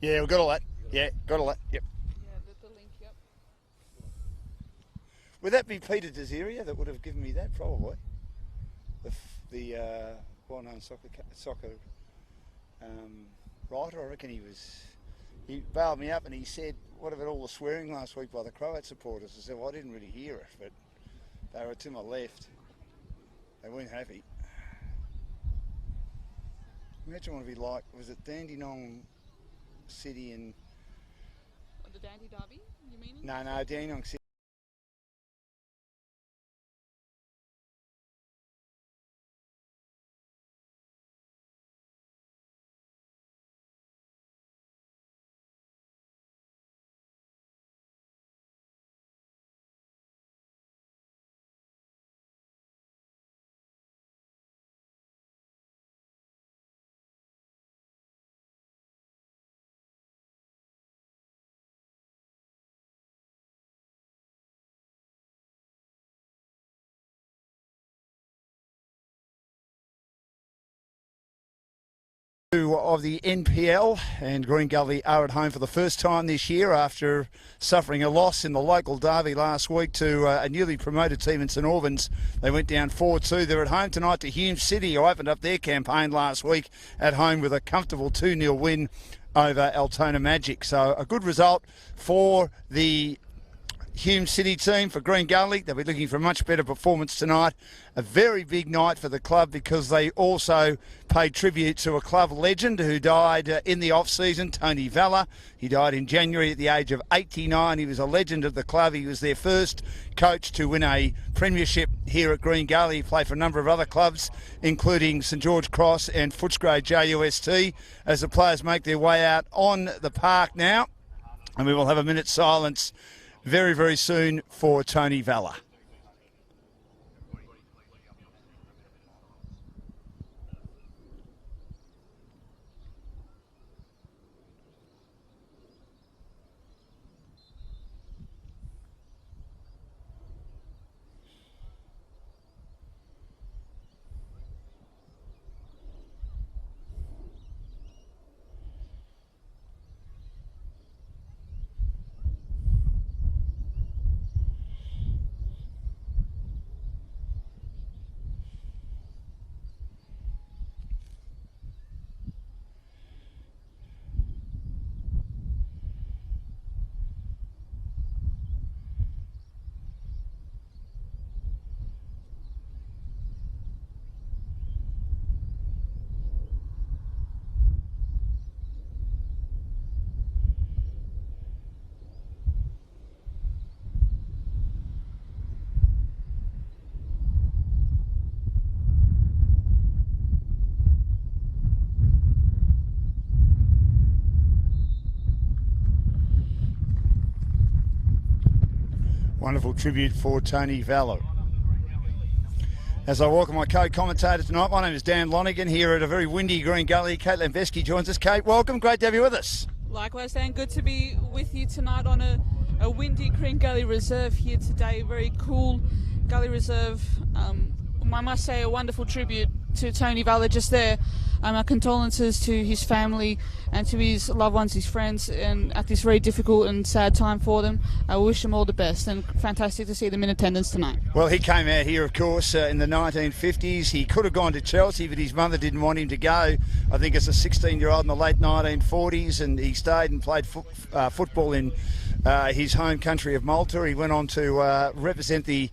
Yeah, we've got all that. Yeah, got all that. Yep. Yeah, the link, yep. Would that be Peter Desiria that would have given me that? Probably. The well-known soccer writer. I reckon he bailed me up and he said, what about all the swearing last week by the Croat supporters? I said, well, I didn't really hear it, but they were to my left. They weren't happy. Imagine what it'd be like. Was it Dandenong City and... The Dandy Derby, you mean? No, Dandenong City. Of the NPL, and Green Gully are at home for the first time this year after suffering a loss in the local derby last week to a newly promoted team in St Albans. They went down 4-2. They're at home tonight to Hume City, who opened up their campaign last week at home with a comfortable 2-0 win over Altona Magic. So a good result for the Hume City team. For Green Gully, they'll be looking for a much better performance tonight. A very big night for the club because they also paid tribute to a club legend who died in the off-season, Tony Vella. He died in January at the age of 89. He was a legend of the club. He was their first coach to win a premiership here at Green Gully. He played for a number of other clubs, including St George Cross and Footscray JUST. As the players make their way out on the park now, and we will have a minute's silence very, very soon for Tony Vella. Wonderful tribute for Tony Vella. As I welcome my co-commentator tonight, my name is Dan Lonigan here at a very windy Green Gully. Kate Lambesky joins us. Kate, welcome. Great to have you with us. Likewise, Dan. Good to be with you tonight on a windy Green Gully Reserve here today. Very cool Gully Reserve. I must say a wonderful tribute to Tony Vella just there. Our condolences to his family and to his loved ones, his friends, and at this very difficult and sad time for them. I wish them all the best, and fantastic to see them in attendance tonight. Well, he came out here, of course, in the 1950s. He could have gone to Chelsea, but his mother didn't want him to go. I think as a 16-year-old in the late 1940s, and he stayed and played football in his home country of Malta. He went on to represent the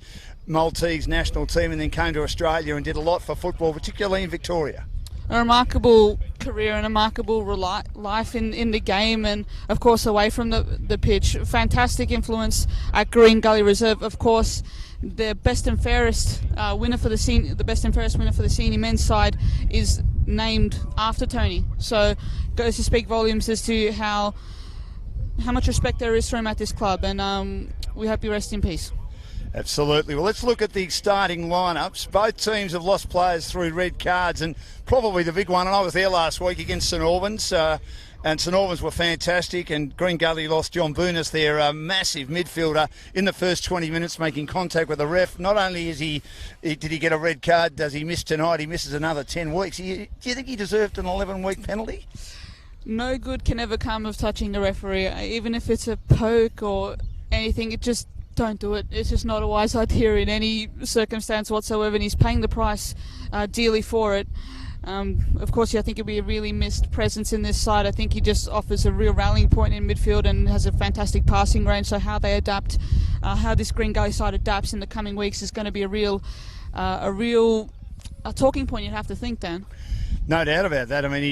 Maltese national team and then came to Australia and did a lot for football, particularly in Victoria. A remarkable career and a remarkable life in the game, and of course away from the pitch. Fantastic influence at Green Gully Reserve. Of course, the best and fairest winner for the senior men's side is named after Tony. So goes to speak volumes as to how much respect there is for him at this club, and we hope he rests in peace. Absolutely. Well, let's look at the starting lineups. Both teams have lost players through red cards, and probably the big one, and I was there last week against St Albans, and St Albans were fantastic, and Green Gully lost John Boonis, their massive midfielder, in the first 20 minutes, making contact with the ref. Not only did he get a red card, does he miss tonight, he misses another 10 weeks. Do you think he deserved an 11-week penalty? No good can ever come of touching a referee, even if it's a poke or anything. It just don't do it. It's just not a wise idea in any circumstance whatsoever, and he's paying the price dearly for it. Of course, I think it'll be a really missed presence in this side. I think he just offers a real rallying point in midfield and has a fantastic passing range. So how they adapt, how this Green Gully side adapts in the coming weeks is going to be a real talking point. You'd have to think, Dan. No doubt about that. I mean,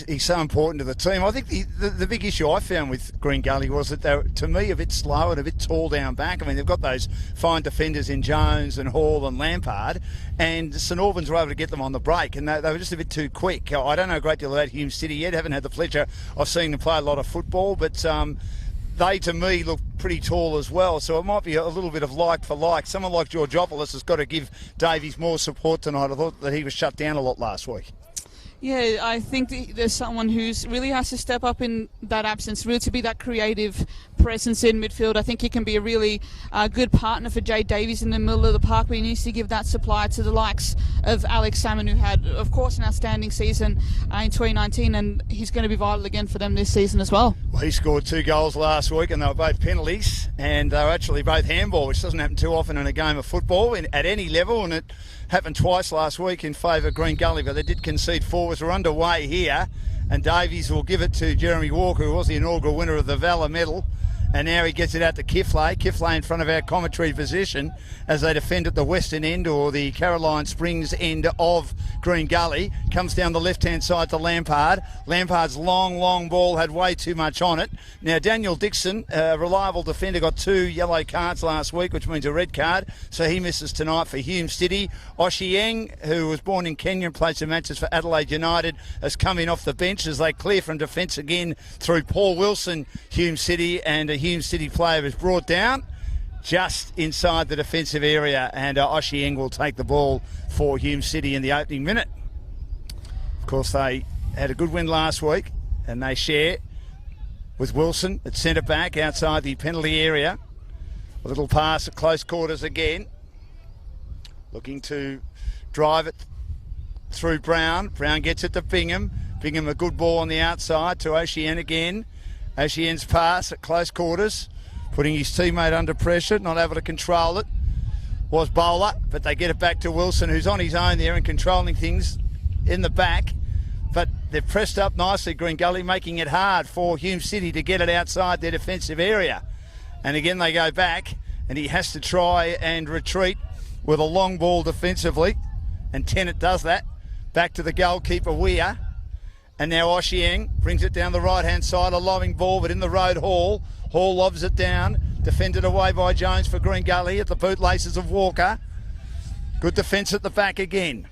he's so important to the team. I think the big issue I found with Green Gully was that they're, to me, a bit slow and a bit tall down back. I mean, they've got those fine defenders in Jones and Hall and Lampard, and St Albans were able to get them on the break, and they were just a bit too quick. I don't know a great deal about Hume City yet. Haven't had the pleasure of seeing them play a lot of football, but they, to me, look pretty tall as well, so it might be a little bit of like for like. Someone like Georgopoulos has got to give Davies more support tonight. I thought that he was shut down a lot last week. Yeah, I think there's someone who's really has to step up in that absence, really to be that creative presence in midfield. I think he can be a really good partner for Jay Davies in the middle of the park, but he needs to give that supply to the likes of Alex Salmon, who had, of course, an outstanding season in 2019, and he's going to be vital again for them this season as well. Well, he scored 2 goals last week, and they were both penalties, and they were actually both handball, which doesn't happen too often in a game of football at any level, and it happened twice last week in favour of Green Gully, but they did concede 4 as we're underway here, and Davies will give it to Jeremy Walker, who was the inaugural winner of the Valor Medal, and now he gets it out to Kiflay in front of our commentary position as they defend at the western end, or the Caroline Springs end of Green Gully. Comes down the left-hand side to Lampard. Lampard's long ball had way too much on it. Now, Daniel Dixon, a reliable defender, got 2 yellow cards last week, which means a red card, so he misses tonight for Hume City. Oshieng, who was born in Kenya and played some matches for Adelaide United, has come in off the bench as they clear from defence again through Paul Wilson, Hume City, and a Hume City player is brought down just inside the defensive area, and Oshieng will take the ball for Hume City in the opening minute. Of course, they had a good win last week, and they share with Wilson at centre back outside the penalty area. A little pass at close quarters again, looking to drive it through Brown. Brown gets it to Bingham. Bingham, a good ball on the outside to Ocean again. Ocean's pass at close quarters, putting his teammate under pressure, not able to control it. Was Bowler, but they get it back to Wilson, who's on his own there and controlling things in the back. But they've pressed up nicely, Green Gully, making it hard for Hume City to get it outside their defensive area. And again, they go back, and he has to try and retreat with a long ball defensively. And Tennant does that. Back to the goalkeeper, Weir. And now Oshieng brings it down the right-hand side, a lobbing ball, but in the road, Hall. Hall lobs it down, defended away by Jones for Green Gully at the bootlaces of Walker. Good defence at the back again.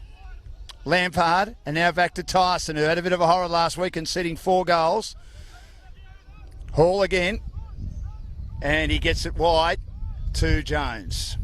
Lampard, and now back to Tyson, who had a bit of a horror last week, conceding 4 goals. Hall again, and he gets it wide to Jones.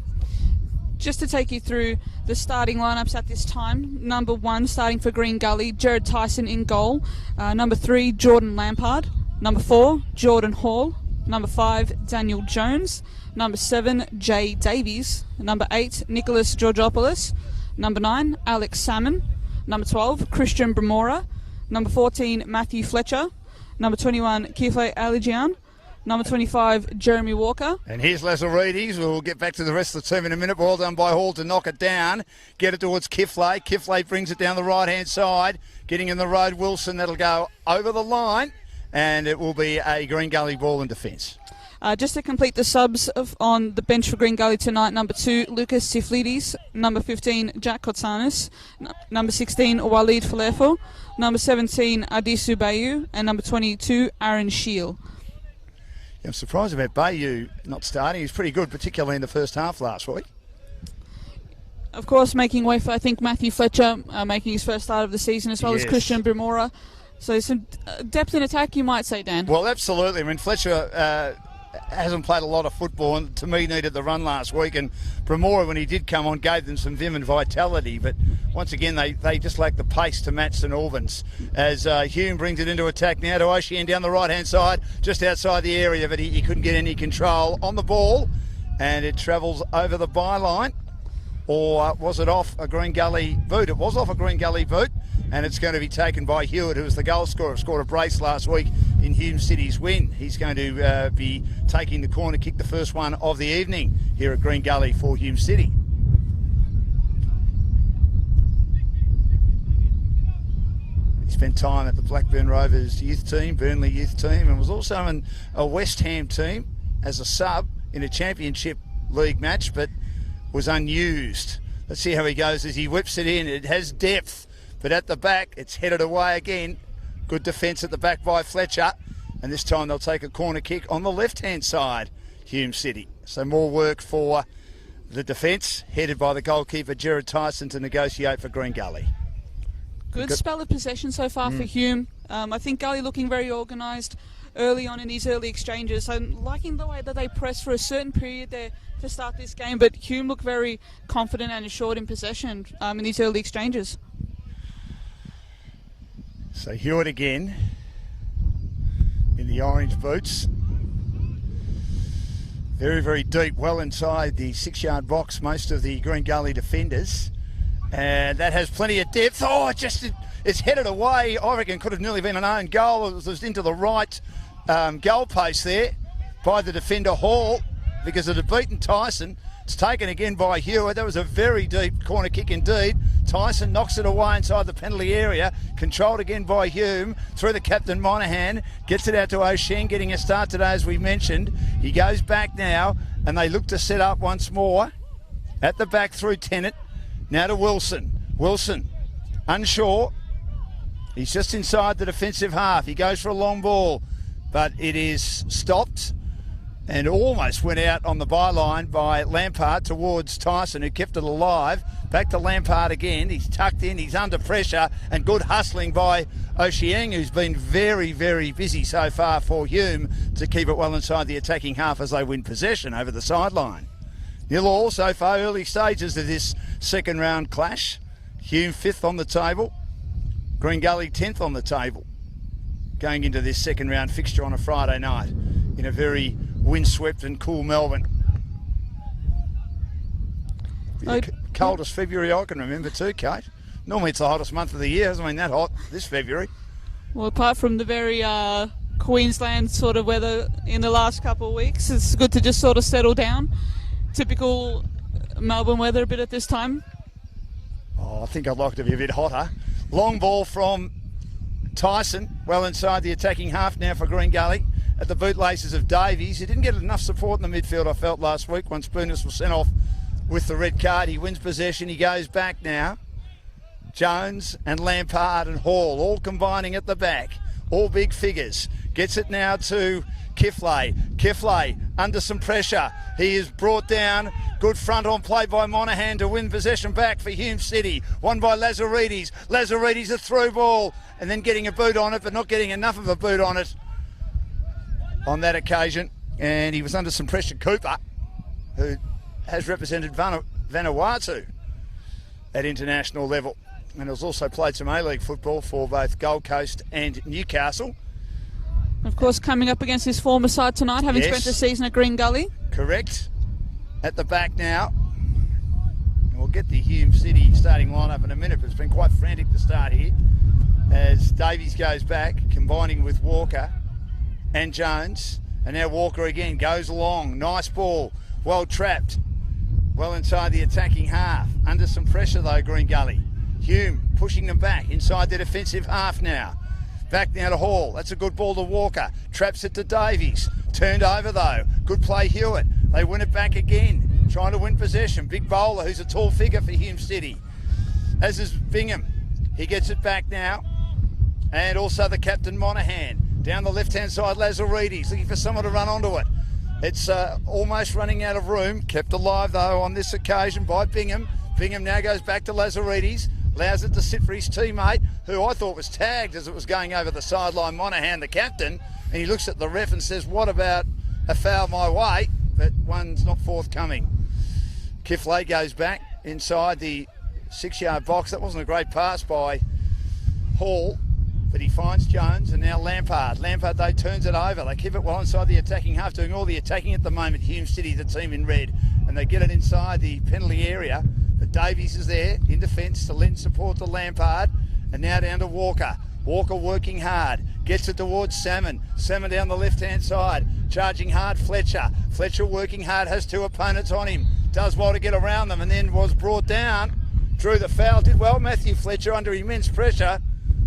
Just to take you through the starting lineups at this time. Number 1, starting for Green Gully, Jared Tyson in goal. Number 3, Jordan Lampard. Number 4, Jordan Hall. Number 5, Daniel Jones. Number 7, Jay Davies. Number 8, Nicholas Georgopoulos. Number 9, Alex Salmon. Number 12, Christian Bramora. Number 14, Matthew Fletcher. Number 21, Kiflay Aligian. Number 25, Jeremy Walker. And here's Lazaridis. We'll get back to the rest of the team in a minute. Well done by Hall to knock it down. Get it towards Kiflay. Kiflay brings it down the right-hand side. Getting in the road, Wilson. That'll go over the line. And it will be a Green Gully ball in defence. Just to complete the subs on the bench for Green Gully tonight, number 2, Lucas Siflidis. Number 15, Jack Kotsanis. Number 16, Walid Falefo. Number 17, Adisu Bayu. And number 22, Aaron Shield. Yeah, I'm surprised about Bayu not starting. He's pretty good, particularly in the first half last week. Of course, making way for, I think, Matthew Fletcher, making his first start of the season, as well as Christian Bramora. So some depth in attack, you might say, Dan. Well, absolutely. I mean, Fletcher hasn't played a lot of football, and to me needed the run last week, and Bramora, when he did come on, gave them some vim and vitality, but once again they just lack the pace to match St Albans as Hume brings it into attack now to Ocean down the right hand side, just outside the area, but he couldn't get any control on the ball, and it travels over the byline. Or was it off a Green Gully boot? It was off a Green Gully boot, and it's going to be taken by Hewitt, who was the goal scorer, scored a brace last week in Hume City's win. He's going to be taking the corner kick, the first one of the evening here at Green Gully for Hume City. He spent time at the Blackburn Rovers youth team, Burnley youth team, and was also in a West Ham team as a sub in a Championship League match, but was unused. Let's see how he goes as he whips it in. It has depth, but at the back, it's headed away again. Good defence at the back by Fletcher, and this time they'll take a corner kick on the left-hand side, Hume City. So more work for the defence, headed by the goalkeeper, Gerard Tyson, to negotiate for Green Gully. Good spell of possession so far for Hume. I think Gully looking very organised early on in these early exchanges. I'm liking the way that they press for a certain period there to start this game, but Hume look very confident and assured in possession in these early exchanges. So Hewitt again in the orange boots. Very, very deep, well inside the 6-yard box, most of the Green Gully defenders. And that has plenty of depth. Oh, it's headed away. I reckon could have nearly been an own goal. It was into the right goal post there by the defender Hall because it had beaten Tyson. It's taken again by Hewitt. That was a very deep corner kick indeed. Tyson knocks it away inside the penalty area. Controlled again by Hume. Through the captain Monaghan. Gets it out to O'Shea, getting a start today as we mentioned. He goes back now and they look to set up once more. At the back through Tennant. Now to Wilson. Wilson, unsure. He's just inside the defensive half. He goes for a long ball, but it is stopped and almost went out on the byline by Lampard towards Tyson, who kept it alive. Back to Lampard again. He's tucked in. He's under pressure, and good hustling by O'Shea, who's been very, very busy so far for Hume to keep it well inside the attacking half as they win possession over the sideline. 0-0 so far, early stages of this second round clash. Hume 5th on the table, Green Gully 10th on the table, going into this second round fixture on a Friday night in a very windswept and cool Melbourne. Coldest February I can remember too, Kate. Normally it's the hottest month of the year. It hasn't been that hot this February. Well, apart from the very Queensland sort of weather in the last couple of weeks, it's good to just sort of settle down. Typical Melbourne weather a bit at this time. Oh, I think I'd like it to be a bit hotter. Long ball from Tyson, well inside the attacking half now for Green Gully at the bootlaces of Davies. He didn't get enough support in the midfield, I felt, last week once Spooners was sent off with the red card. He wins possession. He goes back now. Jones and Lampard and Hall all combining at the back. All big figures. Gets it now to Kifley. Kifley under some pressure. He is brought down. Good front on play by Monaghan to win possession back for Hume City. Won by Lazaridis. Lazaridis a through ball and then getting a boot on it, but not getting enough of a boot on it on that occasion. And he was under some pressure. Cooper, who has represented Vanuatu at international level and has also played some A-League football for both Gold Coast and Newcastle. Of course, coming up against his former side tonight, having spent the season at Green Gully. Correct. At the back now. And we'll get the Hume City starting lineup in a minute, but it's been quite frantic to start here as Davies goes back, combining with Walker and Jones. And now Walker again goes along. Nice ball. Well trapped. Well inside the attacking half. Under some pressure though, Green Gully. Hume pushing them back inside the defensive half now. Back now to Hall. That's a good ball to Walker. Traps it to Davies. Turned over though. Good play Hewitt. They win it back again. Trying to win possession. Big bowler who's a tall figure for Hume City. As is Bingham. He gets it back now. And also the captain Monaghan. Down the left-hand side, Lazaridis looking for someone to run onto it. It's almost running out of room. Kept alive though on this occasion by Bingham. Bingham now goes back to Lazaridis. Allows it to sit for his teammate, who I thought was tagged as it was going over the sideline, Monaghan, the captain, and he looks at the ref and says, what about a foul my way? But one's not forthcoming. Kifley goes back inside the 6-yard box. That wasn't a great pass by Hall, but he finds Jones, and now Lampard. Lampard, though, turns it over. They keep it well inside the attacking half, doing all the attacking at the moment. Hume City, the team in red, and they get it inside the penalty area. But Davies is there in defence to lend support to Lampard. And now down to Walker. Walker working hard. Gets it towards Salmon. Salmon down the left-hand side. Charging hard, Fletcher. Fletcher working hard, has two opponents on him. Does well to get around them and then was brought down. Drew the foul. Did well, Matthew Fletcher, under immense pressure.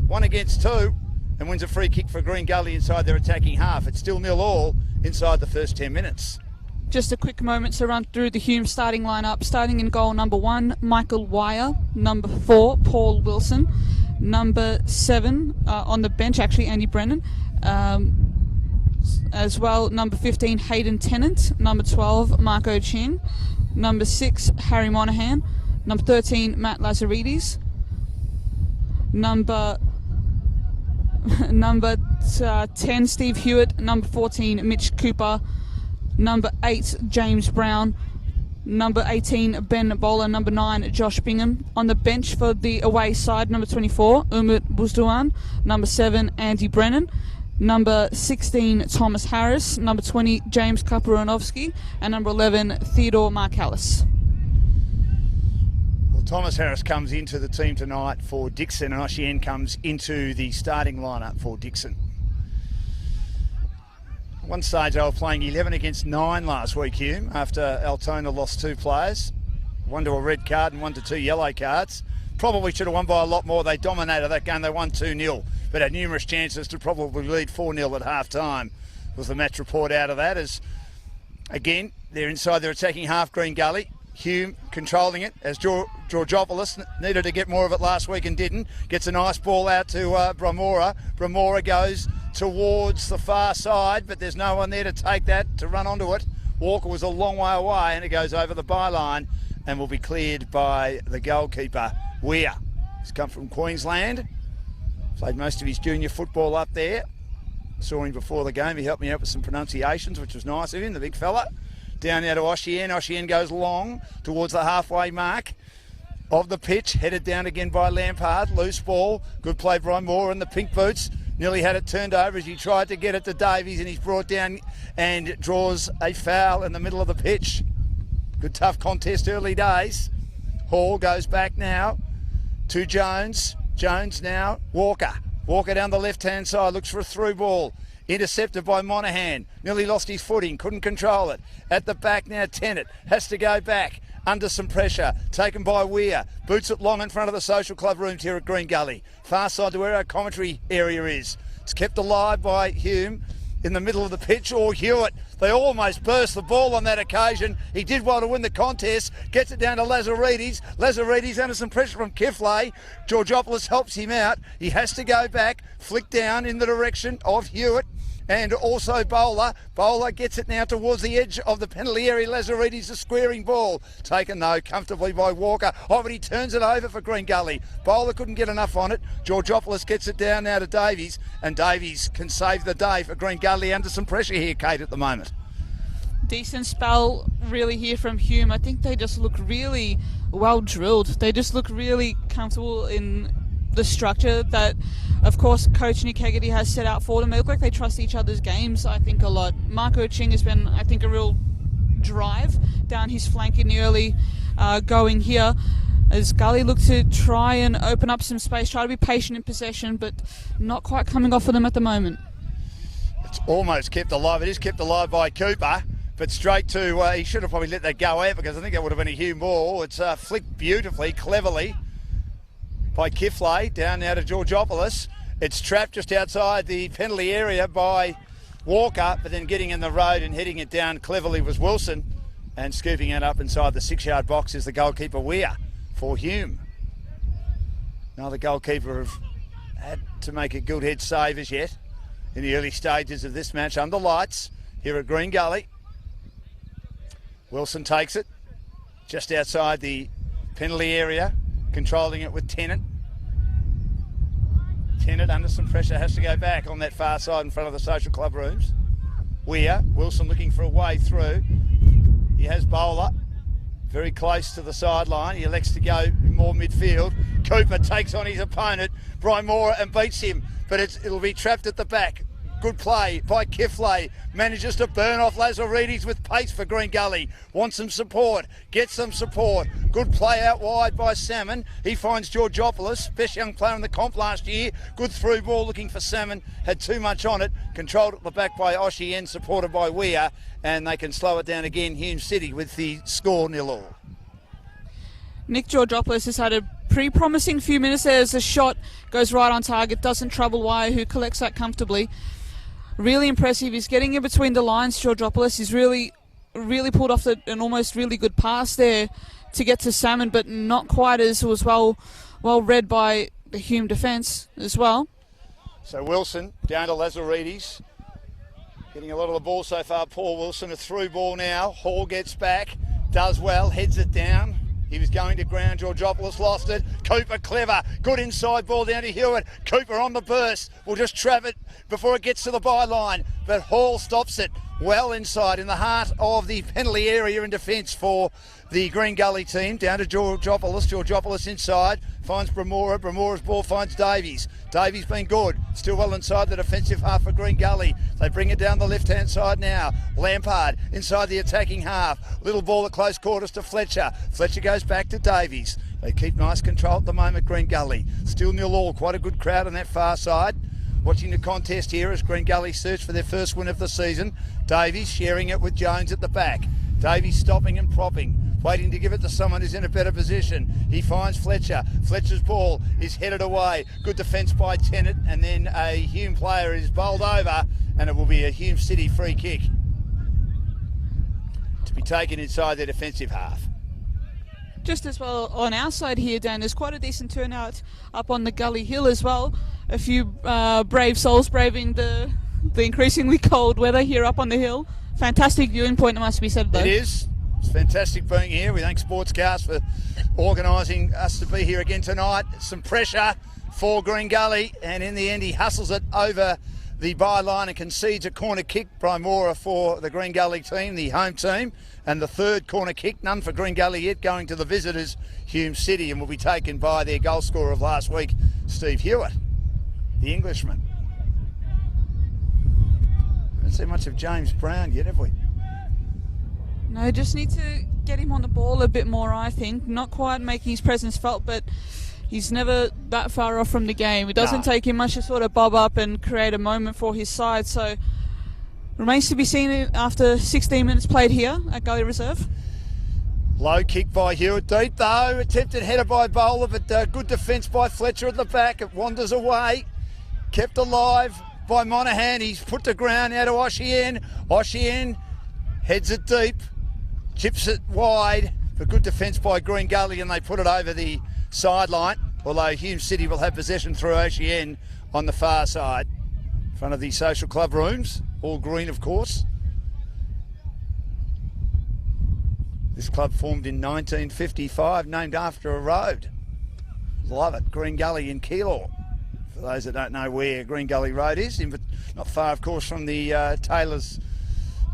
1 against 2. And wins a free kick for Green Gully inside their attacking half. It's still 0-0 inside the first 10 minutes. Just a quick moment to run through the Hume starting lineup. Starting in goal, number 1, Michael Wire. Number 4, Paul Wilson. Number 7, on the bench, actually, Andy Brennan. As well, number 15, Hayden Tennant. Number 12, Marco Chin. Number 6, Harry Monahan. Number 13, Matt Lazaridis. Number 10, Steve Hewitt. Number 14, Mitch Cooper. Number 8, James Brown. Number 18, Ben Bowler. Number 9, Josh Bingham. On the bench for the away side, number 24, Umut Buzduan. Number 7, Andy Brennan. Number 16, Thomas Harris. Number 20, James Kapuranowski. And number 11, Theodore Markalis. Well, Thomas Harris comes into the team tonight for Dixon, and Ocean comes into the starting lineup for Dixon. At one stage they were playing 11 against 9 last week, Hume, after Altona lost 2 players. 1 to a red card and 1 to 2 yellow cards. Probably should have won by a lot more. They dominated that game. They won 2-0, but had numerous chances to probably lead 4-0 at half-time. Was the match report out of that, as, again, they're inside their attacking half, Green Gully. Hume controlling it, as Georgopoulos needed to get more of it last week and didn't. Gets a nice ball out to Bramora. Bramora goes towards the far side, but there's no one there to take that, to run onto it. Walker was a long way away, and it goes over the byline and will be cleared by the goalkeeper, Weir. He's come from Queensland, played most of his junior football up there. Saw him before the game. He helped me out with some pronunciations, which was nice of him, the big fella. Down now to Ocean. Ocean goes long towards the halfway mark of the pitch. Headed down again by Lampard. Loose ball. Good play by Moore in the pink boots. Nearly had it turned over as he tried to get it to Davies, and he's brought down and draws a foul in the middle of the pitch. Good tough contest early days. Hall goes back now to Jones. Jones now. Walker. Walker down the left-hand side. Looks for a through ball. Intercepted by Monahan. Nearly lost his footing. Couldn't control it. At the back now, Tennant has to go back. Under some pressure, taken by Weir. Boots it long in front of the social club rooms here at Green Gully. Far side to where our commentary area is. It's kept alive by Hume in the middle of the pitch, or Hewitt. They almost burst the ball on that occasion. He did well to win the contest. Gets it down to Lazaridis. Lazaridis under some pressure from Kiflay. Georgopoulos helps him out. He has to go back, flick down in the direction of Hewitt. And also Bowler. Bowler gets it now towards the edge of the penalty area. Lazaridis, a squaring ball. Taken, though, comfortably by Walker. Oh, but he turns it over for Green Gully. Bowler couldn't get enough on it. Georgopoulos gets it down now to Davies. And Davies can save the day for Green Gully under some pressure here, Kate, at the moment. Decent spell really here from Hume. I think they just look really well drilled. They just look really comfortable in the structure that, of course, Coach Nick Hegarty has set out for them. They look like they trust each other's games, I think, a lot. Marco Ching has been, I think, a real drive down his flank in the early going here, as Gully look to try and open up some space, try to be patient in possession, but not quite coming off for them at the moment. It's almost kept alive. It is kept alive by Cooper, but straight to, he should have probably let that go out, because I think that would have been a Hume ball. It's flicked beautifully, cleverly by Kiflay, down now to Georgopoulos. It's trapped just outside the penalty area by Walker, but then getting in the road and heading it down cleverly was Wilson, and scooping it up inside the 6-yard box is the goalkeeper Weir for Hume. Another goalkeeper have had to make a good head save as yet in the early stages of this match under lights here at Green Gully. Wilson takes it just outside the penalty area, controlling it with Tennant. Tennant under some pressure has to go back on that far side in front of the social club rooms. Weir, Wilson looking for a way through. He has Bowler very close to the sideline. He elects to go more midfield. Cooper takes on his opponent, Brian Moore, and beats him, but it'll be trapped at the back. good play by Kiflay. Manages to burn off Lazaridis with pace for Green Gully. Wants some support. Gets some support. Good play out wide by Salmon. He finds Georgopoulos, best young player in the comp last year. Good through ball looking for Salmon. Had too much on it. Controlled at the back by Oshien, supported by Weir. And they can slow it down again. Hume City with the score 0-0. Nick Georgopoulos has had a pretty promising few minutes there as the shot goes right on target, doesn't trouble Wire, who collects that comfortably. Really impressive. He's getting in between the lines, Georgopoulos. He's really pulled off an almost really good pass there to get to Salmon, but not quite as was well read by the Hume defence as well. So Wilson down to Lazaridis. Getting a lot of the ball so far, Paul Wilson. A through ball now. Hall gets back, does well, heads it down. He was going to ground. Georgopoulos lost it. Cooper clever. Good inside ball down to Hewitt. Cooper on the burst. Will just trap it before it gets to the byline. But Hall stops it well inside in the heart of the penalty area in defence for the Green Gully team. Down to Georgopoulos. Georgopoulos inside. Finds Bramora. Bramora's ball finds Davies. Davies been good. Still well inside the defensive half for Green Gully. They bring it down the left-hand side now. Lampard inside the attacking half. Little ball at close quarters to Fletcher. Fletcher goes back to Davies. They keep nice control at the moment, Green Gully. Still 0-0. Quite a good crowd on that far side. Watching the contest here as Green Gully search for their first win of the season. Davies sharing it with Jones at the back. Davies stopping and propping. Waiting to give it to someone who's in a better position. He finds Fletcher. Fletcher's ball is headed away. Good defence by Tennant, and then a Hume player is bowled over, and it will be a Hume City free kick to be taken inside their defensive half. Just as well on our side here, Dan, there's quite a decent turnout up on the Gully Hill as well. A few brave souls braving the increasingly cold weather here up on the hill. Fantastic viewing point, it must be said, though. It is. It's fantastic being here. We thank Sportscast for organising us to be here again tonight. Some pressure for Green Gully, and in the end he hustles it over the byline and concedes a corner kick by Mora for the Green Gully team, the home team. And the third corner kick, none for Green Gully yet, going to the visitors, Hume City, and will be taken by their goal scorer of last week, Steve Hewitt, the Englishman. Haven't seen much of James Brown yet, have we? No, just need to get him on the ball a bit more, I think. Not quite making his presence felt, but he's never that far off from the game. It doesn't take him much to sort of bob up and create a moment for his side. So remains to be seen after 16 minutes played here at Gully Reserve. Low kick by Hewitt, deep though. Attempted header by Bowler, but good defence by Fletcher at the back. It wanders away. Kept alive by Monaghan. He's put to ground now to Oshien. Oshien heads it deep. Chips it wide, but good defence by Green Gully, and they put it over the sideline, although Hume City will have possession through Ocean on the far side. In front of the social club rooms, all green of course. This club formed in 1955, named after a road. Love it, Green Gully in Keilor. For those that don't know where Green Gully Road is, not far of course from the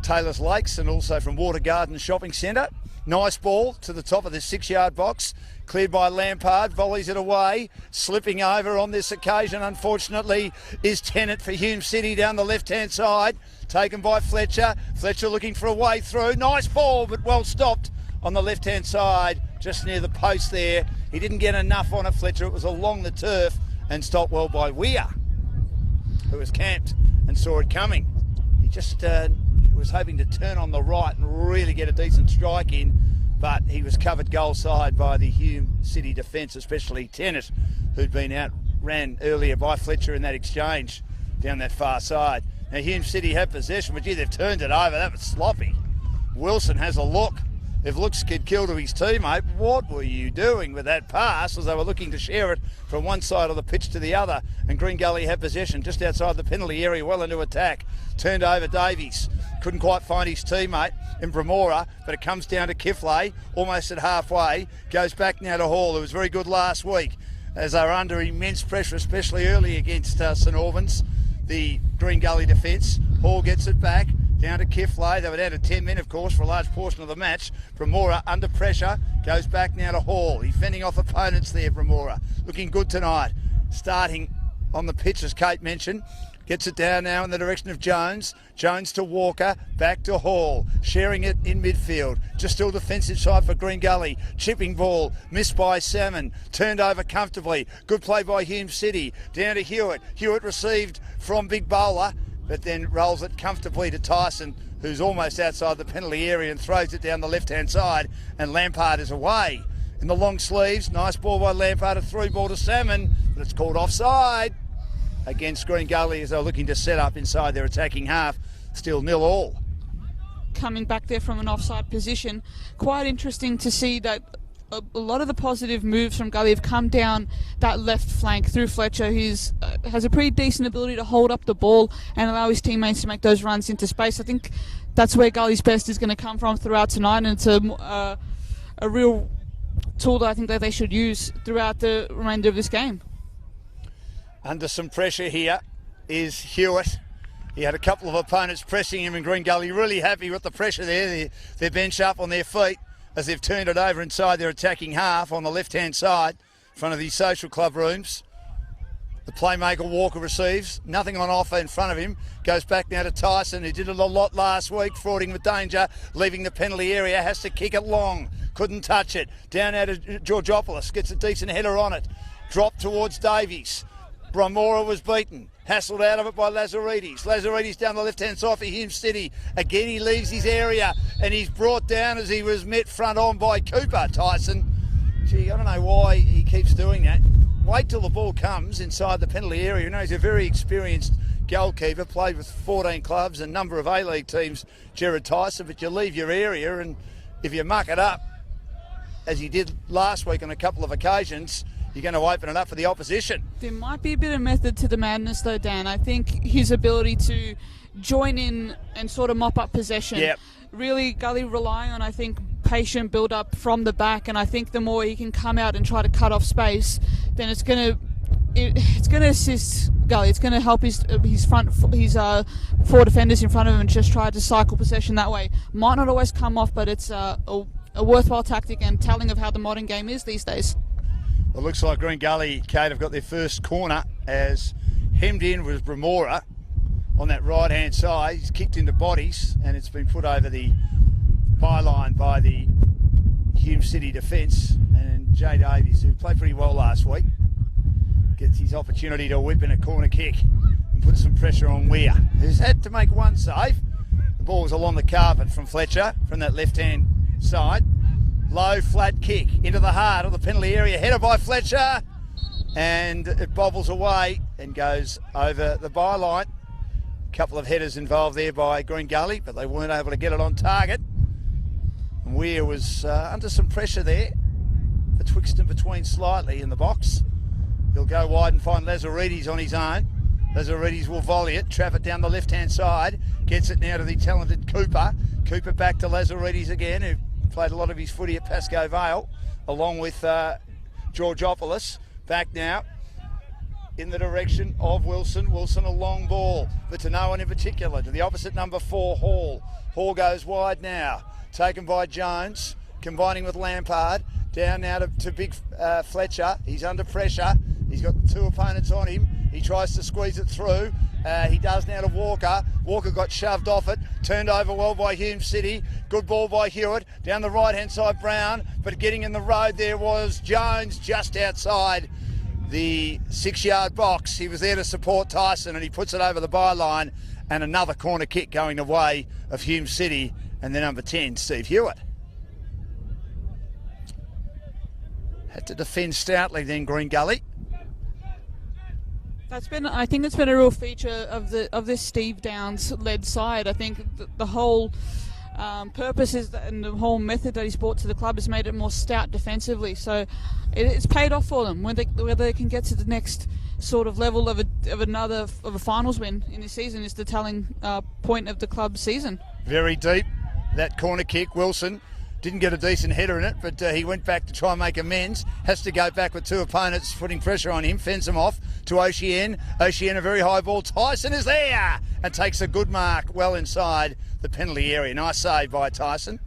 Taylor's Lakes, and also from Water Garden Shopping Centre. Nice ball to the top of the 6-yard box, cleared by Lampard, volleys it away. Slipping over on this occasion, unfortunately, is Tennant for Hume City down the left-hand side, taken by Fletcher. Fletcher looking for a way through. Nice ball, but well stopped on the left-hand side, just near the post there. He didn't get enough on it, Fletcher. It was along the turf and stopped well by Weir, who was camped and saw it coming. He just was hoping to turn on the right and really get a decent strike in, but he was covered goal side by the Hume City defence, especially Tennant, who'd been outran earlier by Fletcher in that exchange down that far side. Now Hume City have possession, but gee, they've turned it over. That was sloppy. Wilson has a look. If looks could kill to his teammate, what were you doing with that pass, as they were looking to share it from one side of the pitch to the other? And Green Gully have possession just outside the penalty area, well into attack. Turned over Davies. Couldn't quite find his teammate in Bramora, but it comes down to Kiflay, almost at halfway. Goes back now to Hall, who was very good last week, as they were under immense pressure, especially early against St Albans, the Green Gully defence. Hall gets it back. Down to Kiflay. They were down to 10 men, of course, for a large portion of the match. Bramora under pressure. Goes back now to Hall. He's fending off opponents there, Bramora. Looking good tonight. Starting on the pitch, as Kate mentioned. Gets it down now in the direction of Jones. Jones to Walker, back to Hall, sharing it in midfield. Just still defensive side for Green Gully. Chipping ball, missed by Salmon, turned over comfortably. Good play by Hume City. Down to Hewitt. Hewitt received from Big Bowler, but then rolls it comfortably to Tyson, who's almost outside the penalty area, and throws it down the left-hand side, and Lampard is away. In the long sleeves, nice ball by Lampard, a through ball to Salmon, but it's called offside against Green Gully as they're looking to set up inside their attacking half. Still 0-0. Coming back there from an offside position, quite interesting to see that a lot of the positive moves from Gully have come down that left flank through Fletcher, who has a pretty decent ability to hold up the ball and allow his teammates to make those runs into space. I think that's where Gully's best is going to come from throughout tonight, and it's a real tool that I think that they should use throughout the remainder of this game. Under some pressure here is Hewitt. He had a couple of opponents pressing him, and Green Gully really happy with the pressure there. They're bench up on their feet as they've turned it over inside their attacking half on the left-hand side in front of these social club rooms. The playmaker Walker receives, nothing on offer in front of him. Goes back now to Tyson, who did it a lot last week, frauding with danger, leaving the penalty area, has to kick it long. Couldn't touch it. Down out to Georgopoulos, gets a decent header on it. Drop towards Davies. Bromora was beaten. Hassled out of it by Lazaridis. Lazaridis down the left-hand side for Hume City. Again, he leaves his area, and he's brought down as he was met front on by Cooper, Tyson. Gee, I don't know why he keeps doing that. Wait till the ball comes inside the penalty area. You know, he's a very experienced goalkeeper, played with 14 clubs and a number of A-League teams, Gerard Tyson, but you leave your area, and if you muck it up, as he did last week on a couple of occasions, you're going to open it up for the opposition. There might be a bit of method to the madness though, Dan. I think his ability to join in and sort of mop up possession. Yep. Really, Gully rely on, I think, patient build-up from the back, and I think the more he can come out and try to cut off space, then it's going to assist Gully. It's going to help his four defenders in front of him and just try to cycle possession that way. Might not always come off, but it's a worthwhile tactic and telling of how the modern game is these days. It looks like Green Gully, Kate, have got their first corner as hemmed in was Bromora on that right-hand side. He's kicked into bodies, and it's been put over the byline by the Hume City defence. And Jay Davies, who played pretty well last week, gets his opportunity to whip in a corner kick and put some pressure on Weir, who's had to make one save. The ball was along the carpet from Fletcher from that left-hand side. Low, flat kick into the heart of the penalty area, headed by Fletcher, and it bobbles away and goes over the byline. A couple of headers involved there by Green Gully, but they weren't able to get it on target. And Weir was under some pressure there, betwixt and between slightly in the box. He'll go wide and find Lazaridis on his own. Lazaridis will volley it, trap it down the left-hand side, gets it now to the talented Cooper. Cooper back to Lazaridis again, who played a lot of his footy at Pascoe Vale, along with Georgopoulos. Back now in the direction of Wilson. Wilson, a long ball, but to no one in particular. To the opposite number 4, Hall. Hall goes wide now. Taken by Jones, combining with Lampard. Down now to big Fletcher. He's under pressure. He's got 2 opponents on him. He tries to squeeze it through. He does now to Walker. Walker got shoved off it. Turned over well by Hume City. Good ball by Hewitt. Down the right-hand side, Brown. But getting in the road there was Jones just outside the 6-yard box. He was there to support Tyson, and he puts it over the byline. And another corner kick going the way of Hume City and the number 10, Steve Hewitt. Had to defend stoutly then, Green Gully. I think that's been a real feature of this Steve Downs led side. I think the whole purpose is and the whole method that he's brought to the club has made it more stout defensively. So it's paid off for them. Whether they can get to the next sort of level of a finals win in this season is the telling point of the club's season. Very deep, that corner kick. Wilson didn't get a decent header in it, but he went back to try and make amends. Has to go back with 2 opponents putting pressure on him. Fends them off to Ocean. Ocean, a very high ball. Tyson is there and takes a good mark well inside the penalty area. Nice save by Tyson.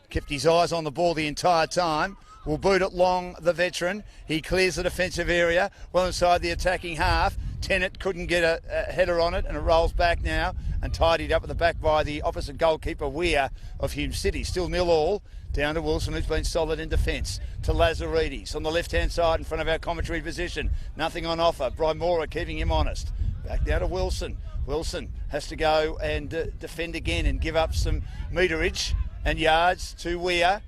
Kept his eyes on the ball the entire time. Will boot it long, the veteran. He clears the defensive area well inside the attacking half. Tennant couldn't get a header on it, and it rolls back now and tidied up at the back by the opposite goalkeeper, Weir of Hume City. Still 0-0. Down to Wilson, who's been solid in defence. To Lazaridis on the left-hand side in front of our commentary position. Nothing on offer. Brymora keeping him honest. Back down to Wilson. Wilson has to go and defend again and give up some meterage and yards to Weir.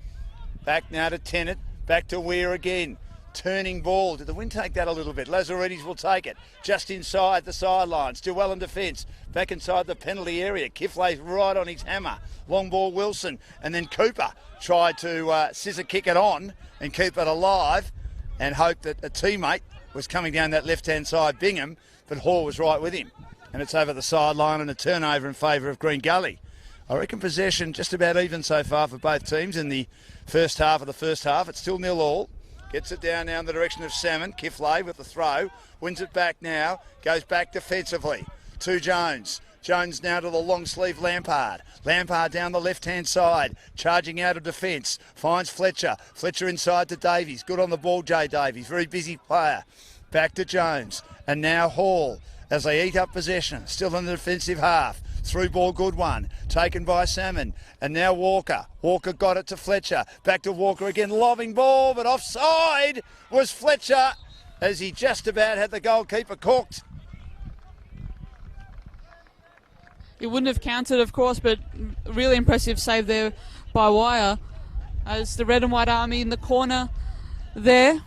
Back now to Tennant. Back to Weir again. Turning ball. Did the wind take that a little bit? Lazaridis will take it. Just inside the sideline. Still well in defence. Back inside the penalty area. Kifley's right on his hammer. Long ball Wilson. And then Cooper tried to scissor kick it on and keep it alive and hope that a teammate was coming down that left-hand side, Bingham, but Hall was right with him. And it's over the sideline and a turnover in favour of Green Gully. I reckon possession just about even so far for both teams in the first half of the first half. It's still 0-0. Gets it down now in the direction of Salmon. Kifley with the throw. Wins it back now. Goes back defensively to Jones. Jones now to the long sleeve Lampard. Lampard down the left-hand side. Charging out of defence. Finds Fletcher. Fletcher inside to Davies. Good on the ball, Jay Davies. Very busy player. Back to Jones. And now Hall as they eat up possession. Still in the defensive half. Through ball, good one. Taken by Salmon. And now Walker. Walker got it to Fletcher. Back to Walker again. Lobbing ball, but offside was Fletcher as he just about had the goalkeeper cooked. It wouldn't have counted, of course, but really impressive save there by Wire as the red and white army in the corner there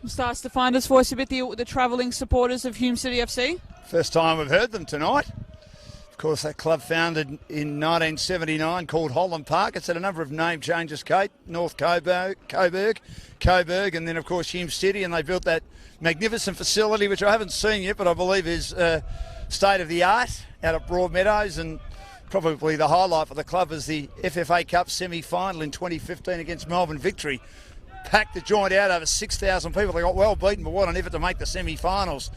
starts to find its voice a bit, the travelling supporters of Hume City FC. First time we've heard them tonight. Of course, that club founded in 1979 called Holland Park. It's had a number of name changes, Kate. North Coburg, and then, of course, Hume City, and they built that magnificent facility, which I haven't seen yet, but I believe is state-of-the-art out at Broadmeadows, and probably the highlight for the club is the FFA Cup semi-final in 2015 against Melbourne Victory. Packed the joint out, over 6,000 people. They got well beaten, but what an effort to make the semi-finals.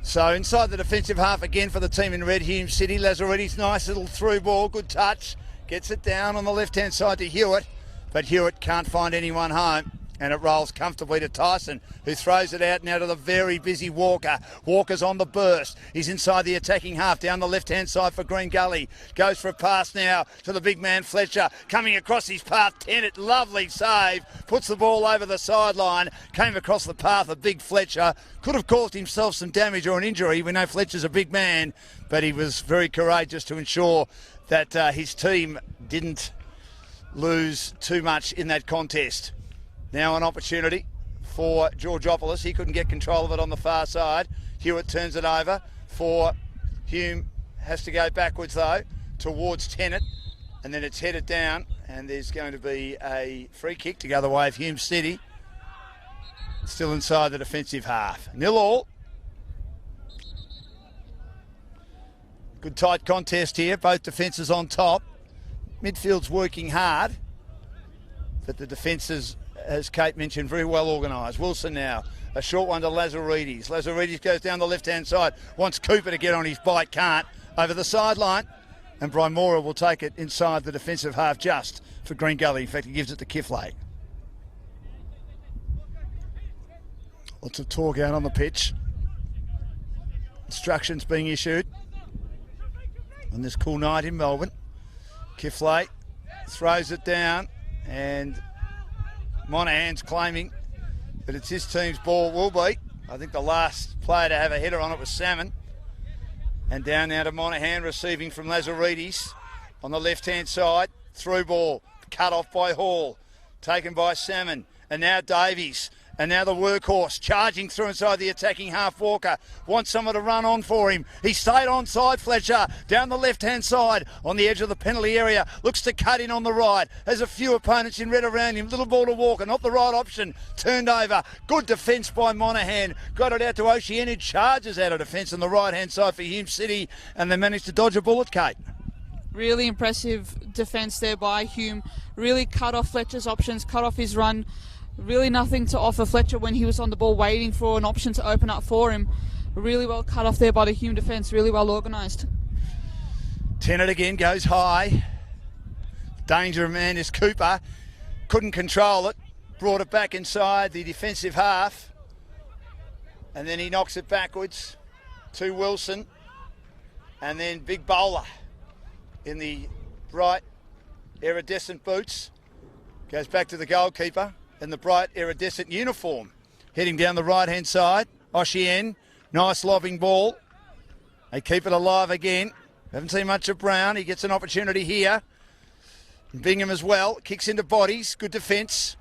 So inside the defensive half again for the team in red, Hume City. Lazaridis, nice little through ball, good touch. Gets it down on the left-hand side to Hewitt, but Hewitt can't find anyone home. And it rolls comfortably to Tyson, who throws it out now to the very busy Walker. Walker's on the burst. He's inside the attacking half, down the left-hand side for Green Gully. Goes for a pass now to the big man Fletcher. Coming across his path, Tennant, lovely save. Puts the ball over the sideline. Came across the path of big Fletcher. Could have caused himself some damage or an injury. We know Fletcher's a big man, but he was very courageous to ensure that his team didn't lose too much in that contest. Now an opportunity for Georgopoulos. He couldn't get control of it on the far side. Hewitt turns it over for Hume. Has to go backwards though towards Tennant, and then it's headed down, and there's going to be a free kick to go the way of Hume City. Still inside the defensive half. 0-0. Good tight contest here. Both defences on top. Midfield's working hard, but the defences, as Kate mentioned, very well organised. Wilson now, a short one to Lazaridis. Lazaridis goes down the left-hand side, wants Cooper to get on his bike, can't. Over the sideline, and Brymora will take it inside the defensive half just for Green Gully. In fact, he gives it to Kifley. Lots of talk out on the pitch. Instructions being issued on this cool night in Melbourne. Kifley throws it down, and Monahan's claiming that it's his team's ball, will be. I think the last player to have a header on it was Salmon. And down now to Monahan, receiving from Lazaridis on the left-hand side. Through ball, cut off by Hall, taken by Salmon. And now Davies. And now the workhorse charging through inside the attacking half. Walker wants someone to run on for him. He stayed onside, Fletcher, down the left-hand side on the edge of the penalty area. Looks to cut in on the right. Has a few opponents in red around him. Little ball to Walker, not the right option. Turned over. Good defence by Monahan. Got it out to Ocean, who charges out of defence on the right-hand side for Hume City. And they managed to dodge a bullet, Kate. Really impressive defence there by Hume. Really cut off Fletcher's options, cut off his run. Really nothing to offer Fletcher when he was on the ball waiting for an option to open up for him. Really well cut off there by the Hume defence, really well organised. Tennant again goes high. Danger man is Cooper. Couldn't control it. Brought it back inside the defensive half. And then he knocks it backwards. to Wilson. And then Big Bowler in the bright iridescent boots. Goes back to the goalkeeper in the bright iridescent uniform. Heading down the right-hand side. Oshien, nice lobbing ball. They keep it alive again. Haven't seen much of Brown. He gets an opportunity here. And Bingham as well. Kicks into bodies. Good defence.